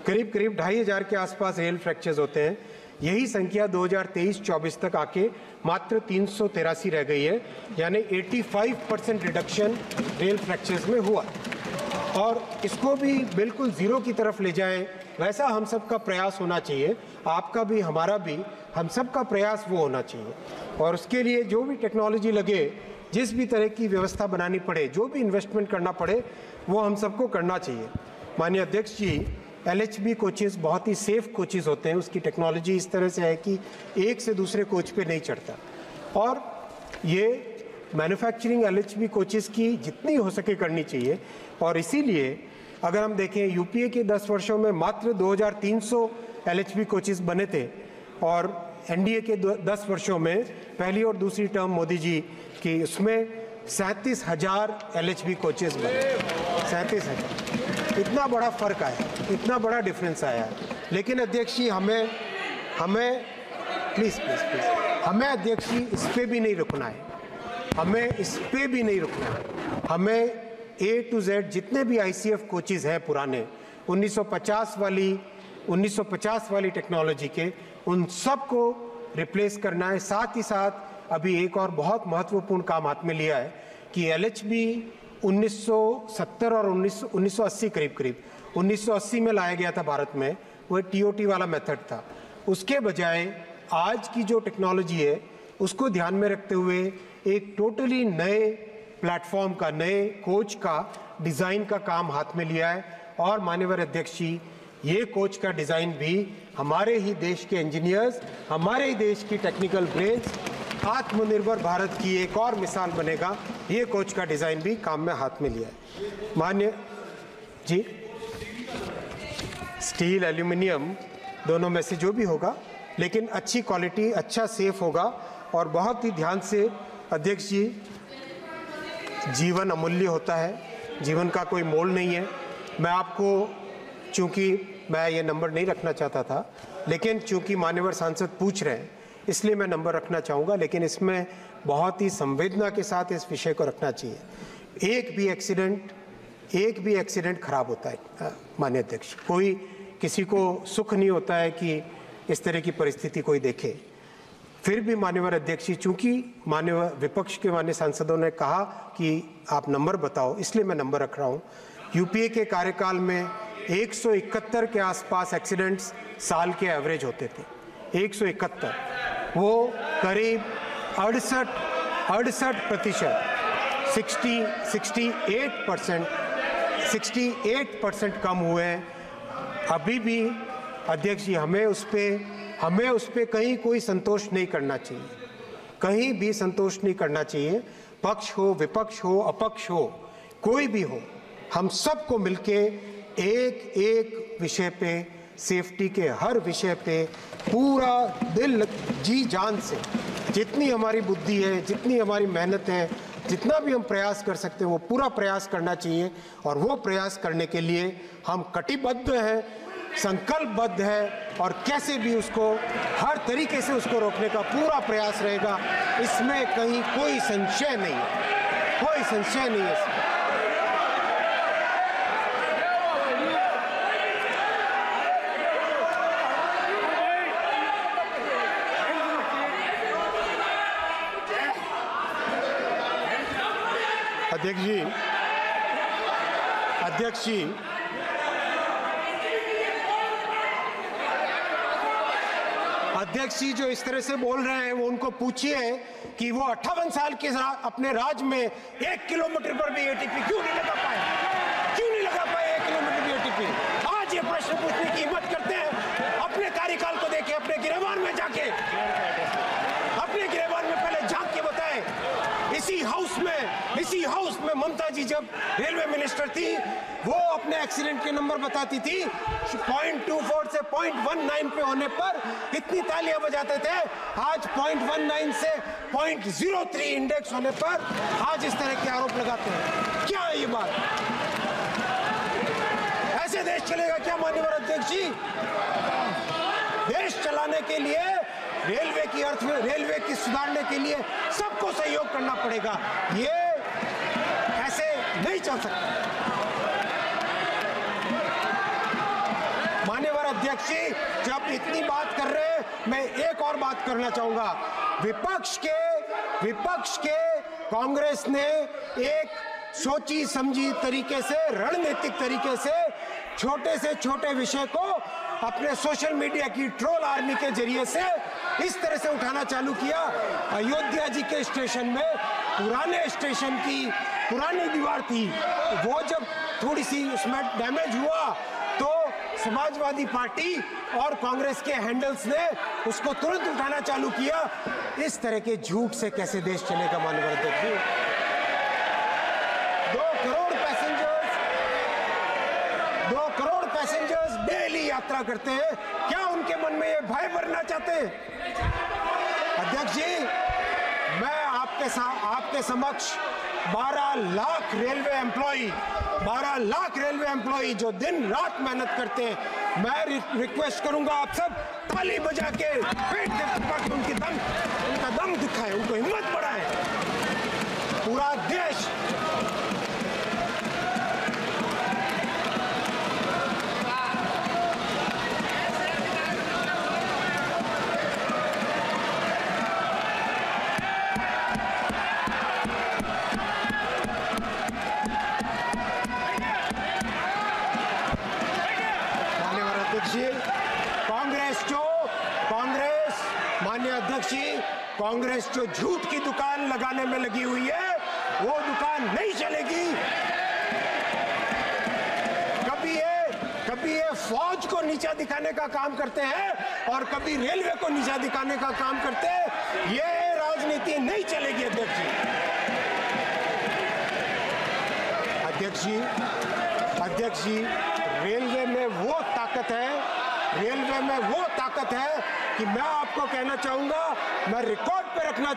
करीब 2,500 के आसपास रेल फ्रैक्चर्स होते हैं। यही संख्या 2023-24 तक आके मात्र 383 रह गई है, यानी 85% रिडक्शन रेल फ्रैक्चर्स में हुआ। और इसको भी बिल्कुल ज़ीरो की तरफ ले जाएं, वैसा हम सब का प्रयास होना चाहिए, आपका भी हमारा भी, हम सब का प्रयास वो होना चाहिए। और उसके लिए जो भी टेक्नोलॉजी लगे, जिस भी तरह की व्यवस्था बनानी पड़े, जो भी इन्वेस्टमेंट करना पड़े, वो हम सबको करना चाहिए। माननीय अध्यक्ष जी, LHB कोचेज़ बहुत ही सेफ कोचेज़ होते हैं, उसकी टेक्नोलॉजी इस तरह से है कि एक से दूसरे कोच पे नहीं चढ़ता। और ये मैन्युफैक्चरिंग LHB कोचेज़ की जितनी हो सके करनी चाहिए। और इसीलिए अगर हम देखें यूपीए के 10 वर्षों में मात्र 2,300 LHB कोचेज़ बने थे, और एनडीए के 10 वर्षों में पहली और दूसरी टर्म मोदी जी की, उसमें 37,000 LHB कोचेज़ बने। 37,000, इतना बड़ा फ़र्क आया, इतना बड़ा डिफरेंस आया। लेकिन अध्यक्ष जी, हमें प्लीज़ हमें अध्यक्ष जी इस पे भी नहीं रुकना है, हमें इस पे भी नहीं रुकना है। हमें A to Z जितने भी ICF कोचेज़ हैं पुराने 1950 वाली टेक्नोलॉजी के, उन सब को रिप्लेस करना है। साथ ही साथ अभी एक और बहुत महत्वपूर्ण काम हाथ में लिया है कि LHB 1970 और 1980 करीब 1980 में लाया गया था भारत में, वो TOT वाला मेथड था। उसके बजाय आज की जो टेक्नोलॉजी है उसको ध्यान में रखते हुए एक टोटली नए प्लेटफॉर्म का, नए कोच का डिज़ाइन का काम हाथ में लिया है। और माननीय अध्यक्ष जी, ये कोच का डिज़ाइन भी हमारे ही देश के इंजीनियर्स, हमारे ही देश की टेक्निकल ब्रेन्स, आत्मनिर्भर भारत की एक और मिसाल बनेगा। ये कोच का डिज़ाइन भी काम में हाथ में लिया है। मान्य जी, स्टील, एल्यूमिनियम दोनों में से जो भी होगा, लेकिन अच्छी क्वालिटी, अच्छा सेफ होगा। और बहुत ही ध्यान से अध्यक्ष जी, जीवन अमूल्य होता है, जीवन का कोई मोल नहीं है। मैं आपको, चूंकि मैं ये नंबर नहीं रखना चाहता था, लेकिन चूंकि मान्यवर सांसद पूछ रहे हैं इसलिए मैं नंबर रखना चाहूँगा, लेकिन इसमें बहुत ही संवेदना के साथ इस विषय को रखना चाहिए। एक भी एक्सीडेंट खराब होता है माननीय अध्यक्ष, कोई किसी को सुख नहीं होता है कि इस तरह की परिस्थिति कोई देखे। फिर भी माननीय अध्यक्ष जी, चूंकि माननीय विपक्ष के माननीय सांसदों ने कहा कि आप नंबर बताओ, इसलिए मैं नंबर रख रहा हूँ। यूपीए के कार्यकाल में 171 के आसपास एक्सीडेंट्स साल के एवरेज होते थे, 171। वो करीब 68% 68% कम हुए हैं। अभी भी अध्यक्ष जी, हमें उस पर हमें उस पर कहीं कोई संतोष नहीं करना चाहिए, कहीं भी संतोष नहीं करना चाहिए। पक्ष हो, विपक्ष हो, अपक्ष हो, कोई भी हो, हम सबको मिलके एक एक विषय पे, सेफ्टी के हर विषय पे पूरा दिल जी जान से, जितनी हमारी बुद्धि है, जितनी हमारी मेहनत है, जितना भी हम प्रयास कर सकते हैं वो पूरा प्रयास करना चाहिए। और वो प्रयास करने के लिए हम कटिबद्ध हैं, संकल्पबद्ध है, और कैसे भी उसको हर तरीके से उसको रोकने का पूरा प्रयास रहेगा। इसमें कहीं कोई संशय नहीं है, कोई संशय नहीं है इसमें। अध्यक्ष जी जो इस तरह से बोल रहे हैं, वो उनको पूछिए कि वो 58 साल के अपने राज में 1 किलोमीटर पर भी एटीपी क्यों नहीं लगा पाए, क्यों नहीं लगा पाए 1 किलोमीटर भी एटीपी। आज ये प्रश्न पूछने की हिम्मत करते हैं। अपने कार्यकाल को देखे, अपने गिरेबान में जाके, अपने गिरेबान में पहले झांक के बताए। इसी हाउस में ममता जी जब रेलवे मिनिस्टर थी, वो अपने एक्सीडेंट के नंबर बताती थी, 0.24 से 0.19 पे होने पर इतनी तालियां बजाते थे। आज 0.19 से 0.03 इंडेक्स होने पर आज इस तरह के आरोप लगाते हैं। क्या है ये बात? ऐसे देश चलेगा क्या माननीय अध्यक्ष जी? देश चलाने के लिए रेलवे की सुधारने के लिए सबको सहयोग करना पड़ेगा। ये ऐसे नहीं चल सकता। माननीय अध्यक्ष जी जब इतनी बात कर रहे हैं, मैं एक और बात करना चाहूंगा। विपक्ष के कांग्रेस ने एक सोची समझी तरीके से, रणनीतिक तरीके से छोटे विषय को अपने सोशल मीडिया की ट्रोल आर्मी के जरिए से इस तरह से उठाना चालू किया। अयोध्या जी के स्टेशन में पुराने स्टेशन की पुरानी दीवार थी, वो जब थोड़ी सी उसमें डैमेज हुआ तो समाजवादी पार्टी और कांग्रेस के हैंडल्स ने उसको तुरंत उठाना चालू किया। इस तरह के झूठ से कैसे देश चलेगा माननीय अध्यक्ष जी? 2 करोड़ पैसेंजर्स डेली यात्रा करते हैं। क्या उनके मन में ये भय भरना चाहते हैं? अध्यक्ष जी, मैं आपके समक्ष 12 लाख रेलवे एम्प्लॉई जो दिन रात मेहनत करते हैं, मैं रिक्वेस्ट करूंगा आप सब ताली बजा के पेट के उनका दम दिखाए, उनको हिम्मत बढ़ाए। पूरा देश कांग्रेस जो झूठ की दुकान लगाने में लगी हुई है, वो दुकान नहीं चलेगी। कभी ये फौज को नीचा दिखाने का काम करते हैं और कभी रेलवे को नीचा दिखाने का काम करते हैं। ये राजनीति नहीं चलेगी अध्यक्ष जी, रेलवे में वो ताकत है कि मैं आपको कहना चाहूंगा, मैं रिकॉर्ड पे रखना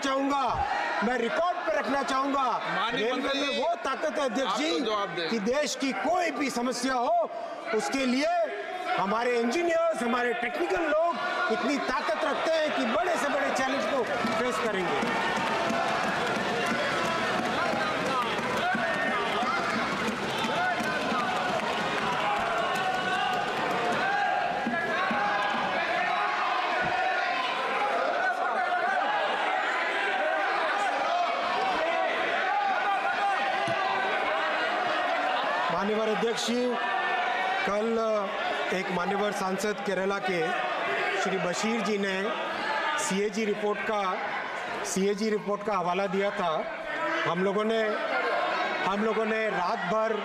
चाहूंगा, रेलवे में वो ताकत है अध्यक्ष जी कि देश की कोई भी समस्या हो, उसके लिए हमारे इंजीनियर्स, हमारे टेक्निकल लोग इतनी ताकत रखते हैं कि बड़े से बड़े चैलेंज को फेस करेंगे। माननीय अध्यक्ष जी, कल एक माननीय सांसद केरला के श्री बशीर जी ने सीएजी रिपोर्ट का हवाला दिया था। हम लोगों ने रात भर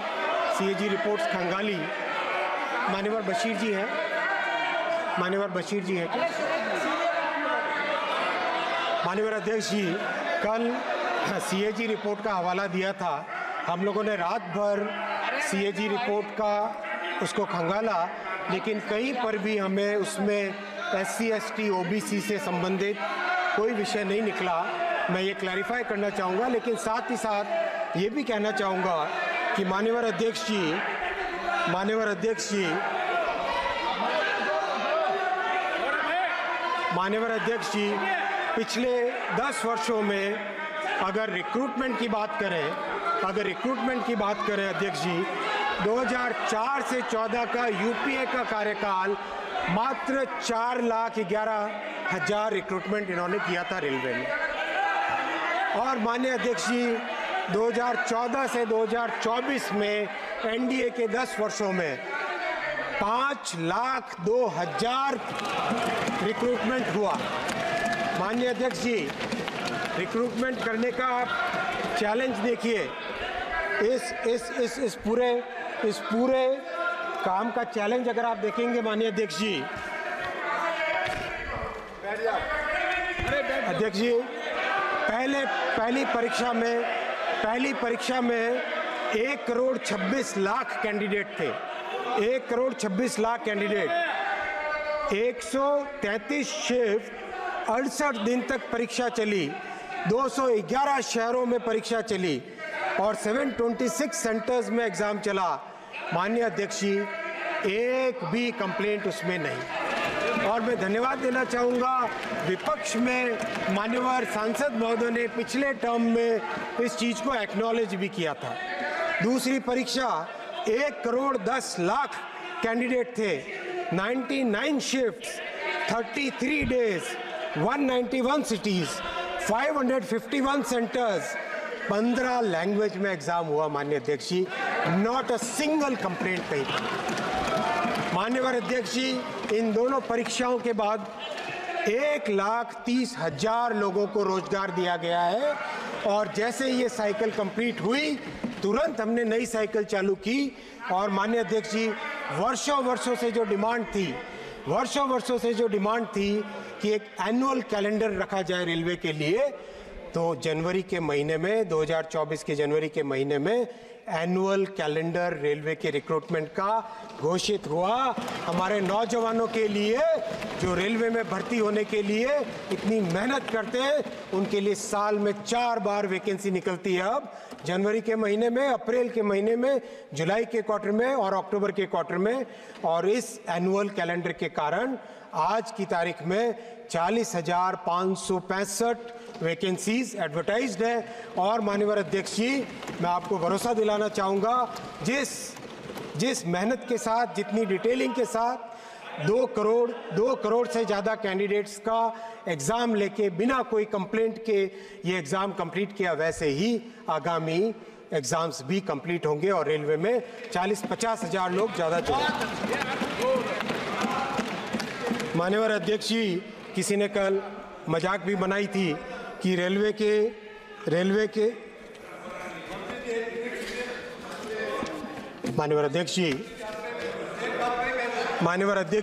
सीएजी रिपोर्ट्स खंगाली। माननीय बशीर जी है क्या? माननीय अध्यक्ष जी, कल CAG रिपोर्ट का हवाला दिया था। हम लोगों ने रात भर CAG रिपोर्ट का उसको खंगाला, लेकिन कहीं पर भी हमें उसमें SC ST OBC से संबंधित कोई विषय नहीं निकला। मैं ये क्लैरिफाई करना चाहूँगा, लेकिन साथ ही साथ ये भी कहना चाहूँगा कि माननीय अध्यक्ष जी पिछले 10 वर्षों में अगर रिक्रूटमेंट की बात करें अध्यक्ष जी, 2004 से 14 का UPA का कार्यकाल मात्र 4,11,000 रिक्रूटमेंट इन्होंने किया था रेलवे में। और माननीय अध्यक्ष जी 2014 से 2024 में NDA के 10 वर्षों में 5,02,000 रिक्रूटमेंट हुआ। माननीय अध्यक्ष जी, रिक्रूटमेंट करने का आप चैलेंज देखिए। इस पूरे काम का चैलेंज अगर आप देखेंगे माननीय अध्यक्ष जी, पहली परीक्षा में 1,26,00,000 कैंडिडेट थे। 1,26,00,000 कैंडिडेट, 133 शिफ्ट, 68 दिन तक परीक्षा चली, 211 शहरों में परीक्षा चली और 726 सेंटर्स में एग्जाम चला। माननीय अध्यक्ष जी, एक भी कंप्लेंट उसमें नहीं। और मैं धन्यवाद देना चाहूँगा विपक्ष में मान्यवर सांसद महोदय ने पिछले टर्म में इस चीज़ को एक्नॉलेज भी किया था। दूसरी परीक्षा 1,10,00,000 कैंडिडेट थे, 99 shifts, 33 days, 191 cities, 551 centres, 15 language में एग्जाम हुआ। माननीय अध्यक्ष जी, नॉट अ सिंगल कंप्लेंट कहीं पर। मान्यवर अध्यक्ष जी, इन दोनों परीक्षाओं के बाद 1,30,000 लोगों को रोजगार दिया गया है। और जैसे ये साइकिल कंप्लीट हुई, तुरंत हमने नई साइकिल चालू की। और माननीय अध्यक्ष जी, वर्षों से जो डिमांड थी कि एक एनुअल कैलेंडर रखा जाए रेलवे के लिए, तो जनवरी के महीने में 2024 के जनवरी के महीने में एनुअल कैलेंडर रेलवे के रिक्रूटमेंट का घोषित हुआ। हमारे नौजवानों के लिए जो रेलवे में भर्ती होने के लिए इतनी मेहनत करते हैं, उनके लिए साल में 4 बार वैकेंसी निकलती है। अब जनवरी के महीने में, अप्रैल के महीने में, जुलाई के क्वार्टर में और अक्टूबर के क्वार्टर में। और इस एनुअल कैलेंडर के कारण आज की तारीख में 40,565 वैकेंसीज एडवर्टाइज्ड है। और माननीय अध्यक्ष जी, मैं आपको भरोसा दिलाना चाहूँगा, जिस मेहनत के साथ, जितनी डिटेलिंग के साथ 2 करोड़ से ज़्यादा कैंडिडेट्स का एग्ज़ाम लेके बिना कोई कंप्लेंट के ये एग्ज़ाम कंप्लीट किया, वैसे ही आगामी एग्ज़ाम्स भी कंप्लीट होंगे और रेलवे में 40-50 हज़ार लोग ज़्यादा जुड़ेंगे। माननीय अध्यक्ष जी, किसी ने कल मजाक भी बनाई थी कि रेलवे के माननीय अध्यक्ष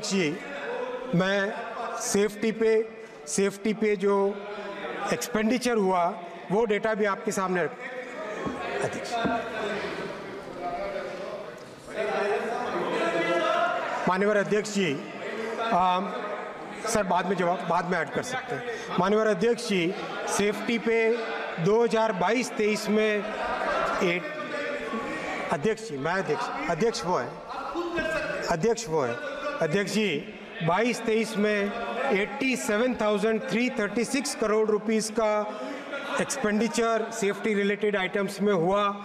जी, मैं सेफ्टी पे जो एक्सपेंडिचर हुआ वो डेटा भी आपके सामने अध्यक्ष। माननीय अध्यक्ष जी, सर बाद में ऐड कर सकते हैं। माननीय अध्यक्ष जी, सेफ्टी पे 2022-23 में अध्यक्ष जी 22-23 में 87,336 करोड़ रुपीस का एक्सपेंडिचर सेफ्टी रिलेटेड आइटम्स में हुआ।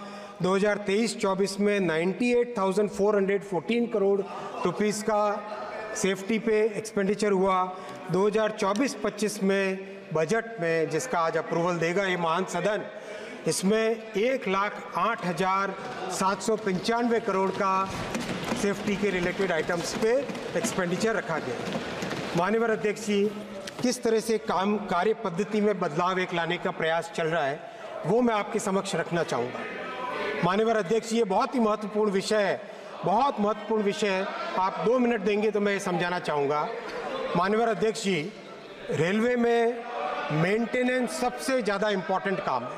2023-24 में 98,414 करोड़ रुपीस का सेफ्टी पे एक्सपेंडिचर हुआ। 2024-25 में बजट में, जिसका आज अप्रूवल देगा ये महान सदन, इसमें 1,08,795 करोड़ का सेफ्टी के रिलेटेड आइटम्स पे एक्सपेंडिचर रखा गया। माननीय अध्यक्ष जी, किस तरह से कार्य पद्धति में बदलाव लाने का प्रयास चल रहा है, वो मैं आपके समक्ष रखना चाहूँगा। माननीय अध्यक्ष जी, ये बहुत ही महत्वपूर्ण विषय है, बहुत महत्वपूर्ण विषय है। आप 2 मिनट देंगे तो मैं ये समझाना चाहूँगा। माननीय अध्यक्ष जी, रेलवे में मेंटेनेंस सबसे ज़्यादा इम्पॉर्टेंट काम है।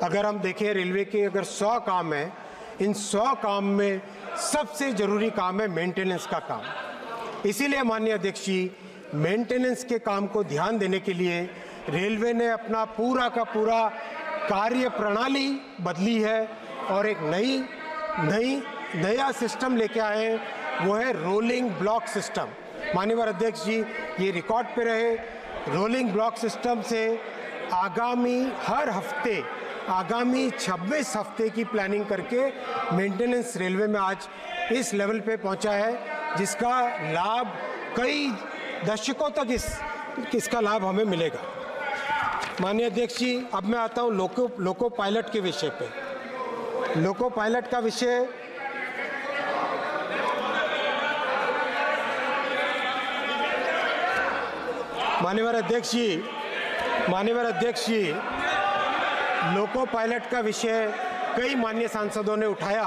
अगर हम देखें रेलवे के अगर 100 काम हैं, इन 100 काम में सबसे ज़रूरी काम है मेंटेनेंस का काम। इसीलिए माननीय अध्यक्ष जी, मेंटेनेंस के काम को ध्यान देने के लिए रेलवे ने अपना पूरा का पूरा कार्य प्रणाली बदली है और एक नया सिस्टम लेके आए हैं, वो है रोलिंग ब्लॉक सिस्टम। माननीय अध्यक्ष जी, ये रिकॉर्ड पे रहे, रोलिंग ब्लॉक सिस्टम से आगामी 26 हफ्ते की प्लानिंग करके मेंटेनेंस रेलवे में आज इस लेवल पे पहुंचा है, जिसका लाभ कई दशकों तक इसका लाभ हमें मिलेगा। माननीय अध्यक्ष जी, अब मैं आता हूं लोको पायलट के विषय पे। लोको पायलट का विषय माननीय अध्यक्ष जी, लोको पायलट का विषय कई माननीय सांसदों ने उठाया।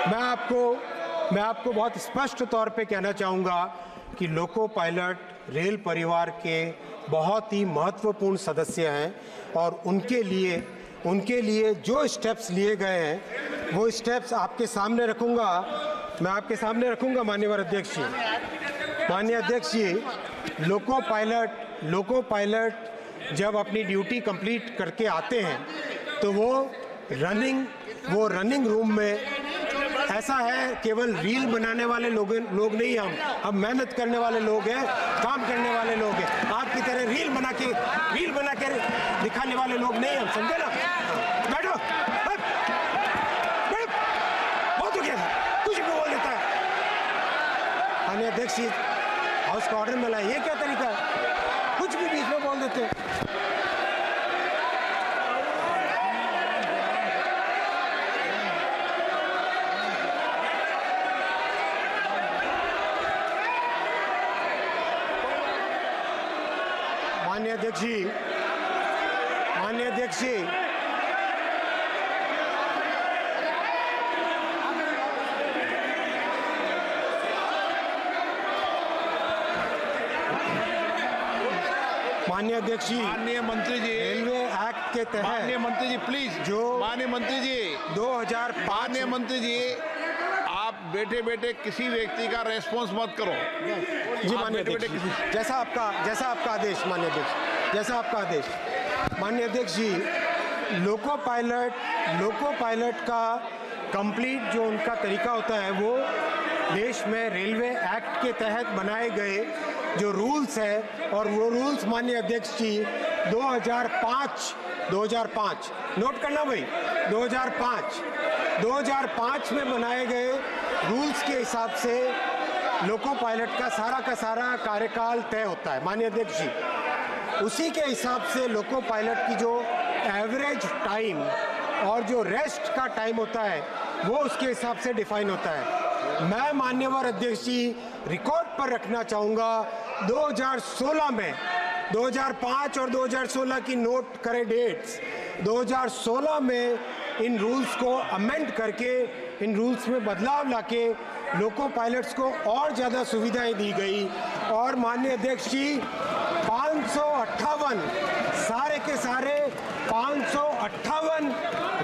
मैं आपको बहुत स्पष्ट तौर पे कहना चाहूँगा कि लोको पायलट रेल परिवार के बहुत ही महत्वपूर्ण सदस्य हैं और उनके लिए जो स्टेप्स लिए गए हैं, वो स्टेप्स आपके सामने रखूँगा, मैं आपके सामने रखूँगा। माननीय अध्यक्ष जी, लोको पायलट जब अपनी ड्यूटी कंप्लीट करके आते हैं तो वो रनिंग रूम में, ऐसा है केवल रील बनाने वाले लोग नहीं, हम मेहनत करने वाले लोग हैं, काम करने वाले लोग हैं। आपकी तरह रील बना के दिखाने वाले लोग नहीं हम, समझे ना? बैठो, बहुत हो गया था, कुछ भी बोल देता है। माननीय अध्यक्ष जी, हाउस का ऑर्डर मिला, ये क्या तरीका है? कुछ भी बीच में बोल देते हैं। माननीय अध्यक्ष जी, माननीय मंत्री जी, रेलवे एक्ट के तहत, माननीय मंत्री जी प्लीज, माननीय मंत्री जी, 2005, माननीय मंत्री जी, आप बैठे बैठे किसी व्यक्ति का रेस्पॉन्स मत करो। जी माननीय अध्यक्ष, जैसा आपका आदेश। माननीय अध्यक्ष, जैसा आपका आदेश। माननीय अध्यक्ष जी, लोको पायलट का कंप्लीट जो उनका तरीका होता है, वो देश में रेलवे एक्ट के तहत बनाए गए जो रूल्स है, और वो रूल्स माननीय अध्यक्ष जी 2005 नोट करना भाई, 2005 में बनाए गए रूल्स के हिसाब से लोको पायलट का सारा कार्यकाल तय होता है। माननीय अध्यक्ष जी, उसी के हिसाब से लोको पायलट की जो एवरेज टाइम और जो रेस्ट का टाइम होता है, वो उसके हिसाब से डिफाइन होता है। मैं माननीय अध्यक्ष जी रिकॉर्ड पर रखना चाहूँगा, 2016 में 2005 और 2016 की नोट करें डेट्स, 2016 में इन रूल्स को अमेंड करके, इन रूल्स में बदलाव लाके लोको पायलट्स को और ज़्यादा सुविधाएं दी गई। और माननीय अध्यक्ष जी, 558 सारे के सारे 558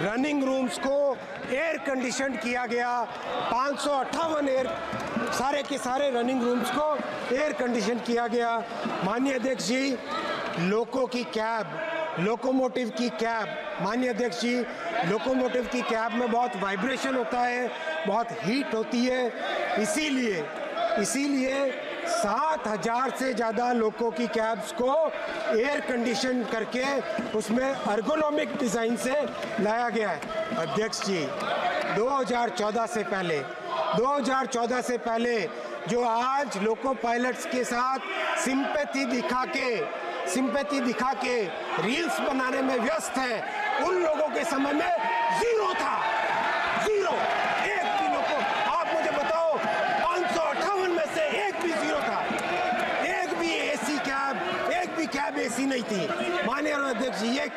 रनिंग रूम्स को एयर कंडीशन किया गया। 558 सारे के सारे रनिंग रूम्स को एयर कंडीशन किया गया। माननीय अध्यक्ष जी, लोकोमोटिव की कैब, माननीय अध्यक्ष जी, लोकोमोटिव की कैब में बहुत वाइब्रेशन होता है, बहुत हीट होती है, इसीलिए 7,000 से ज़्यादा लोको की कैब्स को एयर कंडीशन करके उसमें अर्गोनॉमिक डिज़ाइन से लाया गया है। अध्यक्ष जी, 2014 से पहले जो आज लोको पायलट्स के साथ सिंपैथी दिखा के रील्स बनाने में व्यस्त है, उन लोगों के समय में जीरो था, जीरो, एक भी लोको। आप मुझे बताओ, 558 में से एक भी जीरो था, एक भी कैब एसी नहीं थी। माननीय अध्यक्ष जी, ये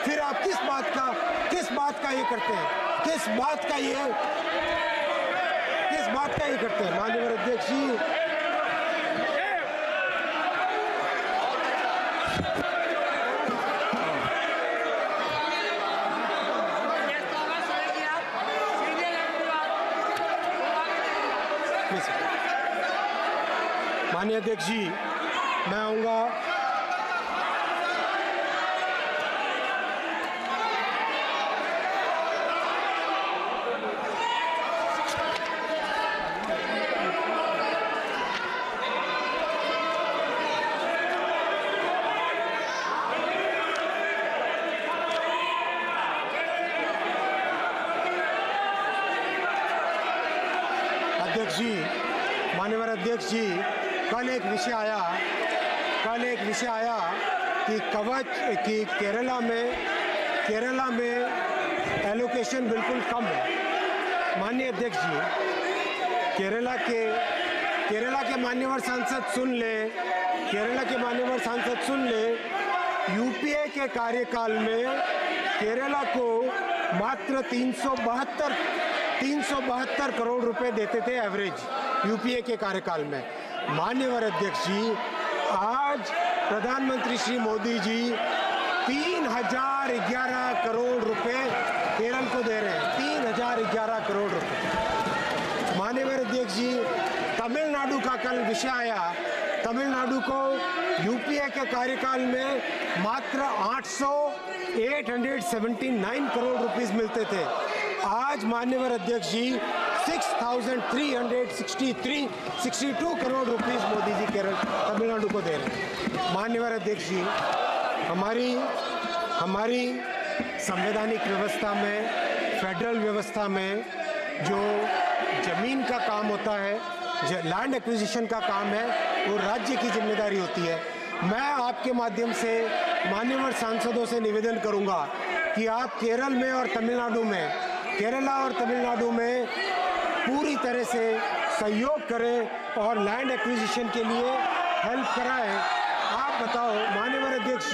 फिर आप किस बात का ये करते हैं? किस बात का ये करते हैं? माननीय अध्यक्ष जी, माननीय अध्यक्ष जी, मैं आऊँगा। माननीय अध्यक्ष जी, कल एक विषय आया कि केरला में एलोकेशन बिल्कुल कम है। माननीय अध्यक्ष जी, केरला के मान्यवर सांसद सुन ले, यूपीए के कार्यकाल में केरला को मात्र 372 करोड़ रुपए देते थे एवरेज, यूपीए के कार्यकाल में। माननीय अध्यक्ष जी, आज प्रधानमंत्री श्री मोदी जी 3011 करोड़ रुपए केरल को दे रहे हैं, 3011 करोड़ रुपए। माननीय अध्यक्ष जी, तमिलनाडु का कल विषय आया, तमिलनाडु को यूपीए के कार्यकाल में मात्र 879 करोड़ रुपीस मिलते थे। आज माननीय अध्यक्ष जी 6,362 करोड़ रुपीस मोदी जी तमिलनाडु को दे रहे हैं। माननीय अध्यक्ष जी, हमारी संवैधानिक व्यवस्था में, फेडरल व्यवस्था में जो जमीन का काम होता है, लैंड एक्विजिशन का काम है, वो राज्य की जिम्मेदारी होती है। मैं आपके माध्यम से मान्यवर सांसदों से निवेदन करूंगा कि आप केरला और तमिलनाडु में पूरी तरह से सहयोग करें और लैंड एक्विजिशन के लिए हेल्प कराएं। आप बताओ माननीय अध्यक्ष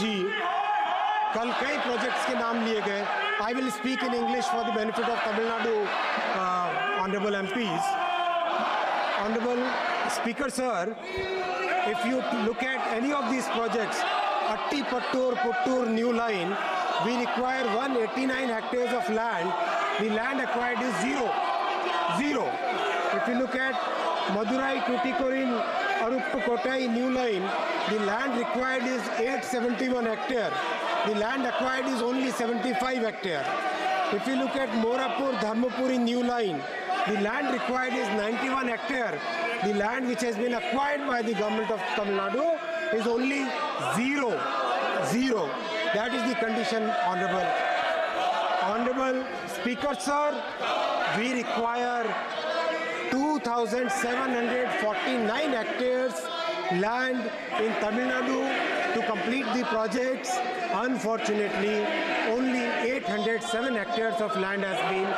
जी, कल कई प्रोजेक्ट्स के नाम लिए गए। I will speak in English for the benefit of Tamil Nadu honourable MPs. Honorable Speaker Sir, if you look at any of these projects, Attipattur new line, we require 189 hectares of land. The land acquired is zero. If you look at Madurai Tuticorin Aruppukkottai new line, the land required is 871 hectares. The land acquired is only 75 hectares. If you look at Morapur Dharmapuri new line, the land required is 91 hectares. The land which has been acquired by the government of Tamil Nadu is only zero. That is the condition, Honorable Speaker Sir. We require 2,749 hectares land in Tamil Nadu to complete the projects. Unfortunately, only 807 hectares of land has been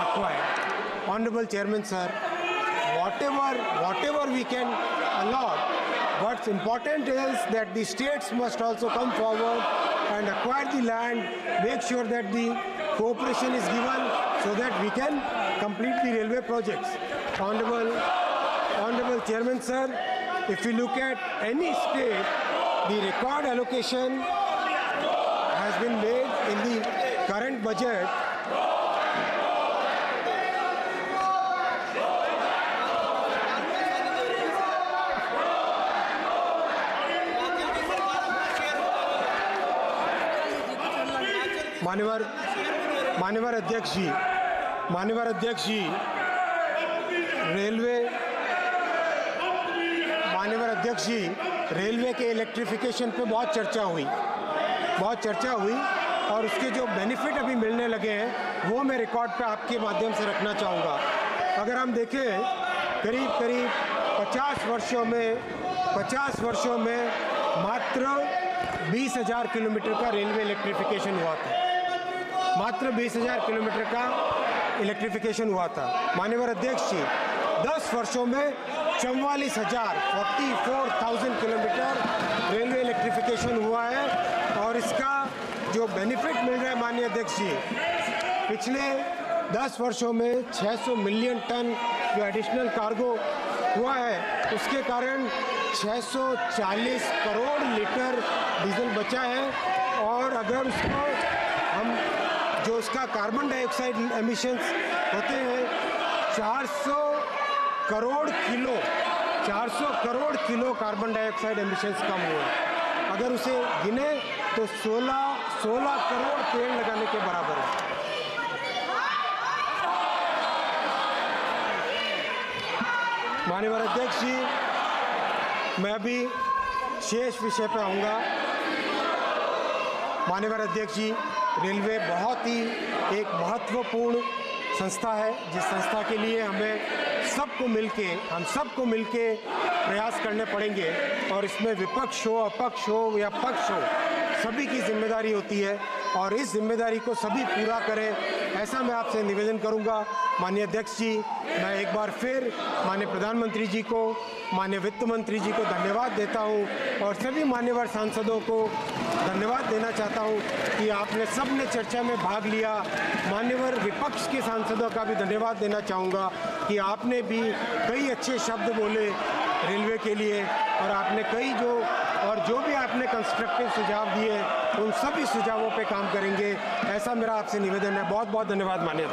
acquired. Honorable Chairman Sir, whatever we can allot, what's important is that the states must also come forward and acquire the land, make sure that the cooperation is given so that we can complete the railway projects. Honorable Chairman Sir, if you look at any state, the record allocation has been made in the current budget. माननीय अध्यक्ष जी, railway के electrification पे बहुत चर्चा हुई और उसके जो बेनिफिट अभी मिलने लगे हैं वो मैं रिकॉर्ड पे आपके माध्यम से रखना चाहूँगा। अगर हम देखें करीब 50 वर्षों में मात्र 20,000 किलोमीटर का रेलवे इलेक्ट्रिफिकेशन हुआ था। मात्र 20,000 किलोमीटर का इलेक्ट्रिफिकेशन हुआ था। माननीय अध्यक्ष जी, 10 वर्षों में 44,000 किलोमीटर रेलवे इलेक्ट्रिफिकेशन हुआ है और इसका जो बेनिफिट मिल रहा है माननीय अध्यक्ष जी, पिछले 10 वर्षों में 600 मिलियन टन जो एडिशनल कार्गो हुआ है उसके कारण 640 करोड़ लीटर डीजल बचा है और अगर उसको हम जो उसका कार्बन डाइऑक्साइड एमिशंस होते हैं 400 crore kilo carbon dioxide emissions कम हुए। अगर उसे गिने तो 16 करोड़ पेड़ लगाने के बराबर है। माननीय अध्यक्ष जी, मैं अभी शेष विषय पर आऊँगा। माननीय अध्यक्ष जी, रेलवे बहुत ही एक महत्वपूर्ण संस्था है, जिस संस्था के लिए हम सबको मिलके प्रयास करने पड़ेंगे और इसमें विपक्ष हो, अपक्ष हो या पक्ष हो, सभी की जिम्मेदारी होती है और इस जिम्मेदारी को सभी पूरा करें, ऐसा मैं आपसे निवेदन करूंगा। माननीय अध्यक्ष जी, मैं एक बार फिर माननीय प्रधानमंत्री जी को, माननीय वित्त मंत्री जी को धन्यवाद देता हूं और सभी मान्यवर सांसदों को धन्यवाद देना चाहता हूं कि आपने सबने चर्चा में भाग लिया। मान्यवर विपक्ष के सांसदों का भी धन्यवाद देना चाहूँगा कि आपने भी कई अच्छे शब्द बोले रेलवे के लिए और आपने जो भी आपने कंस्ट्रक्टिव सुझाव दिए उन सभी सुझावों पे काम करेंगे, ऐसा मेरा आपसे निवेदन है। बहुत बहुत धन्यवाद माननीय।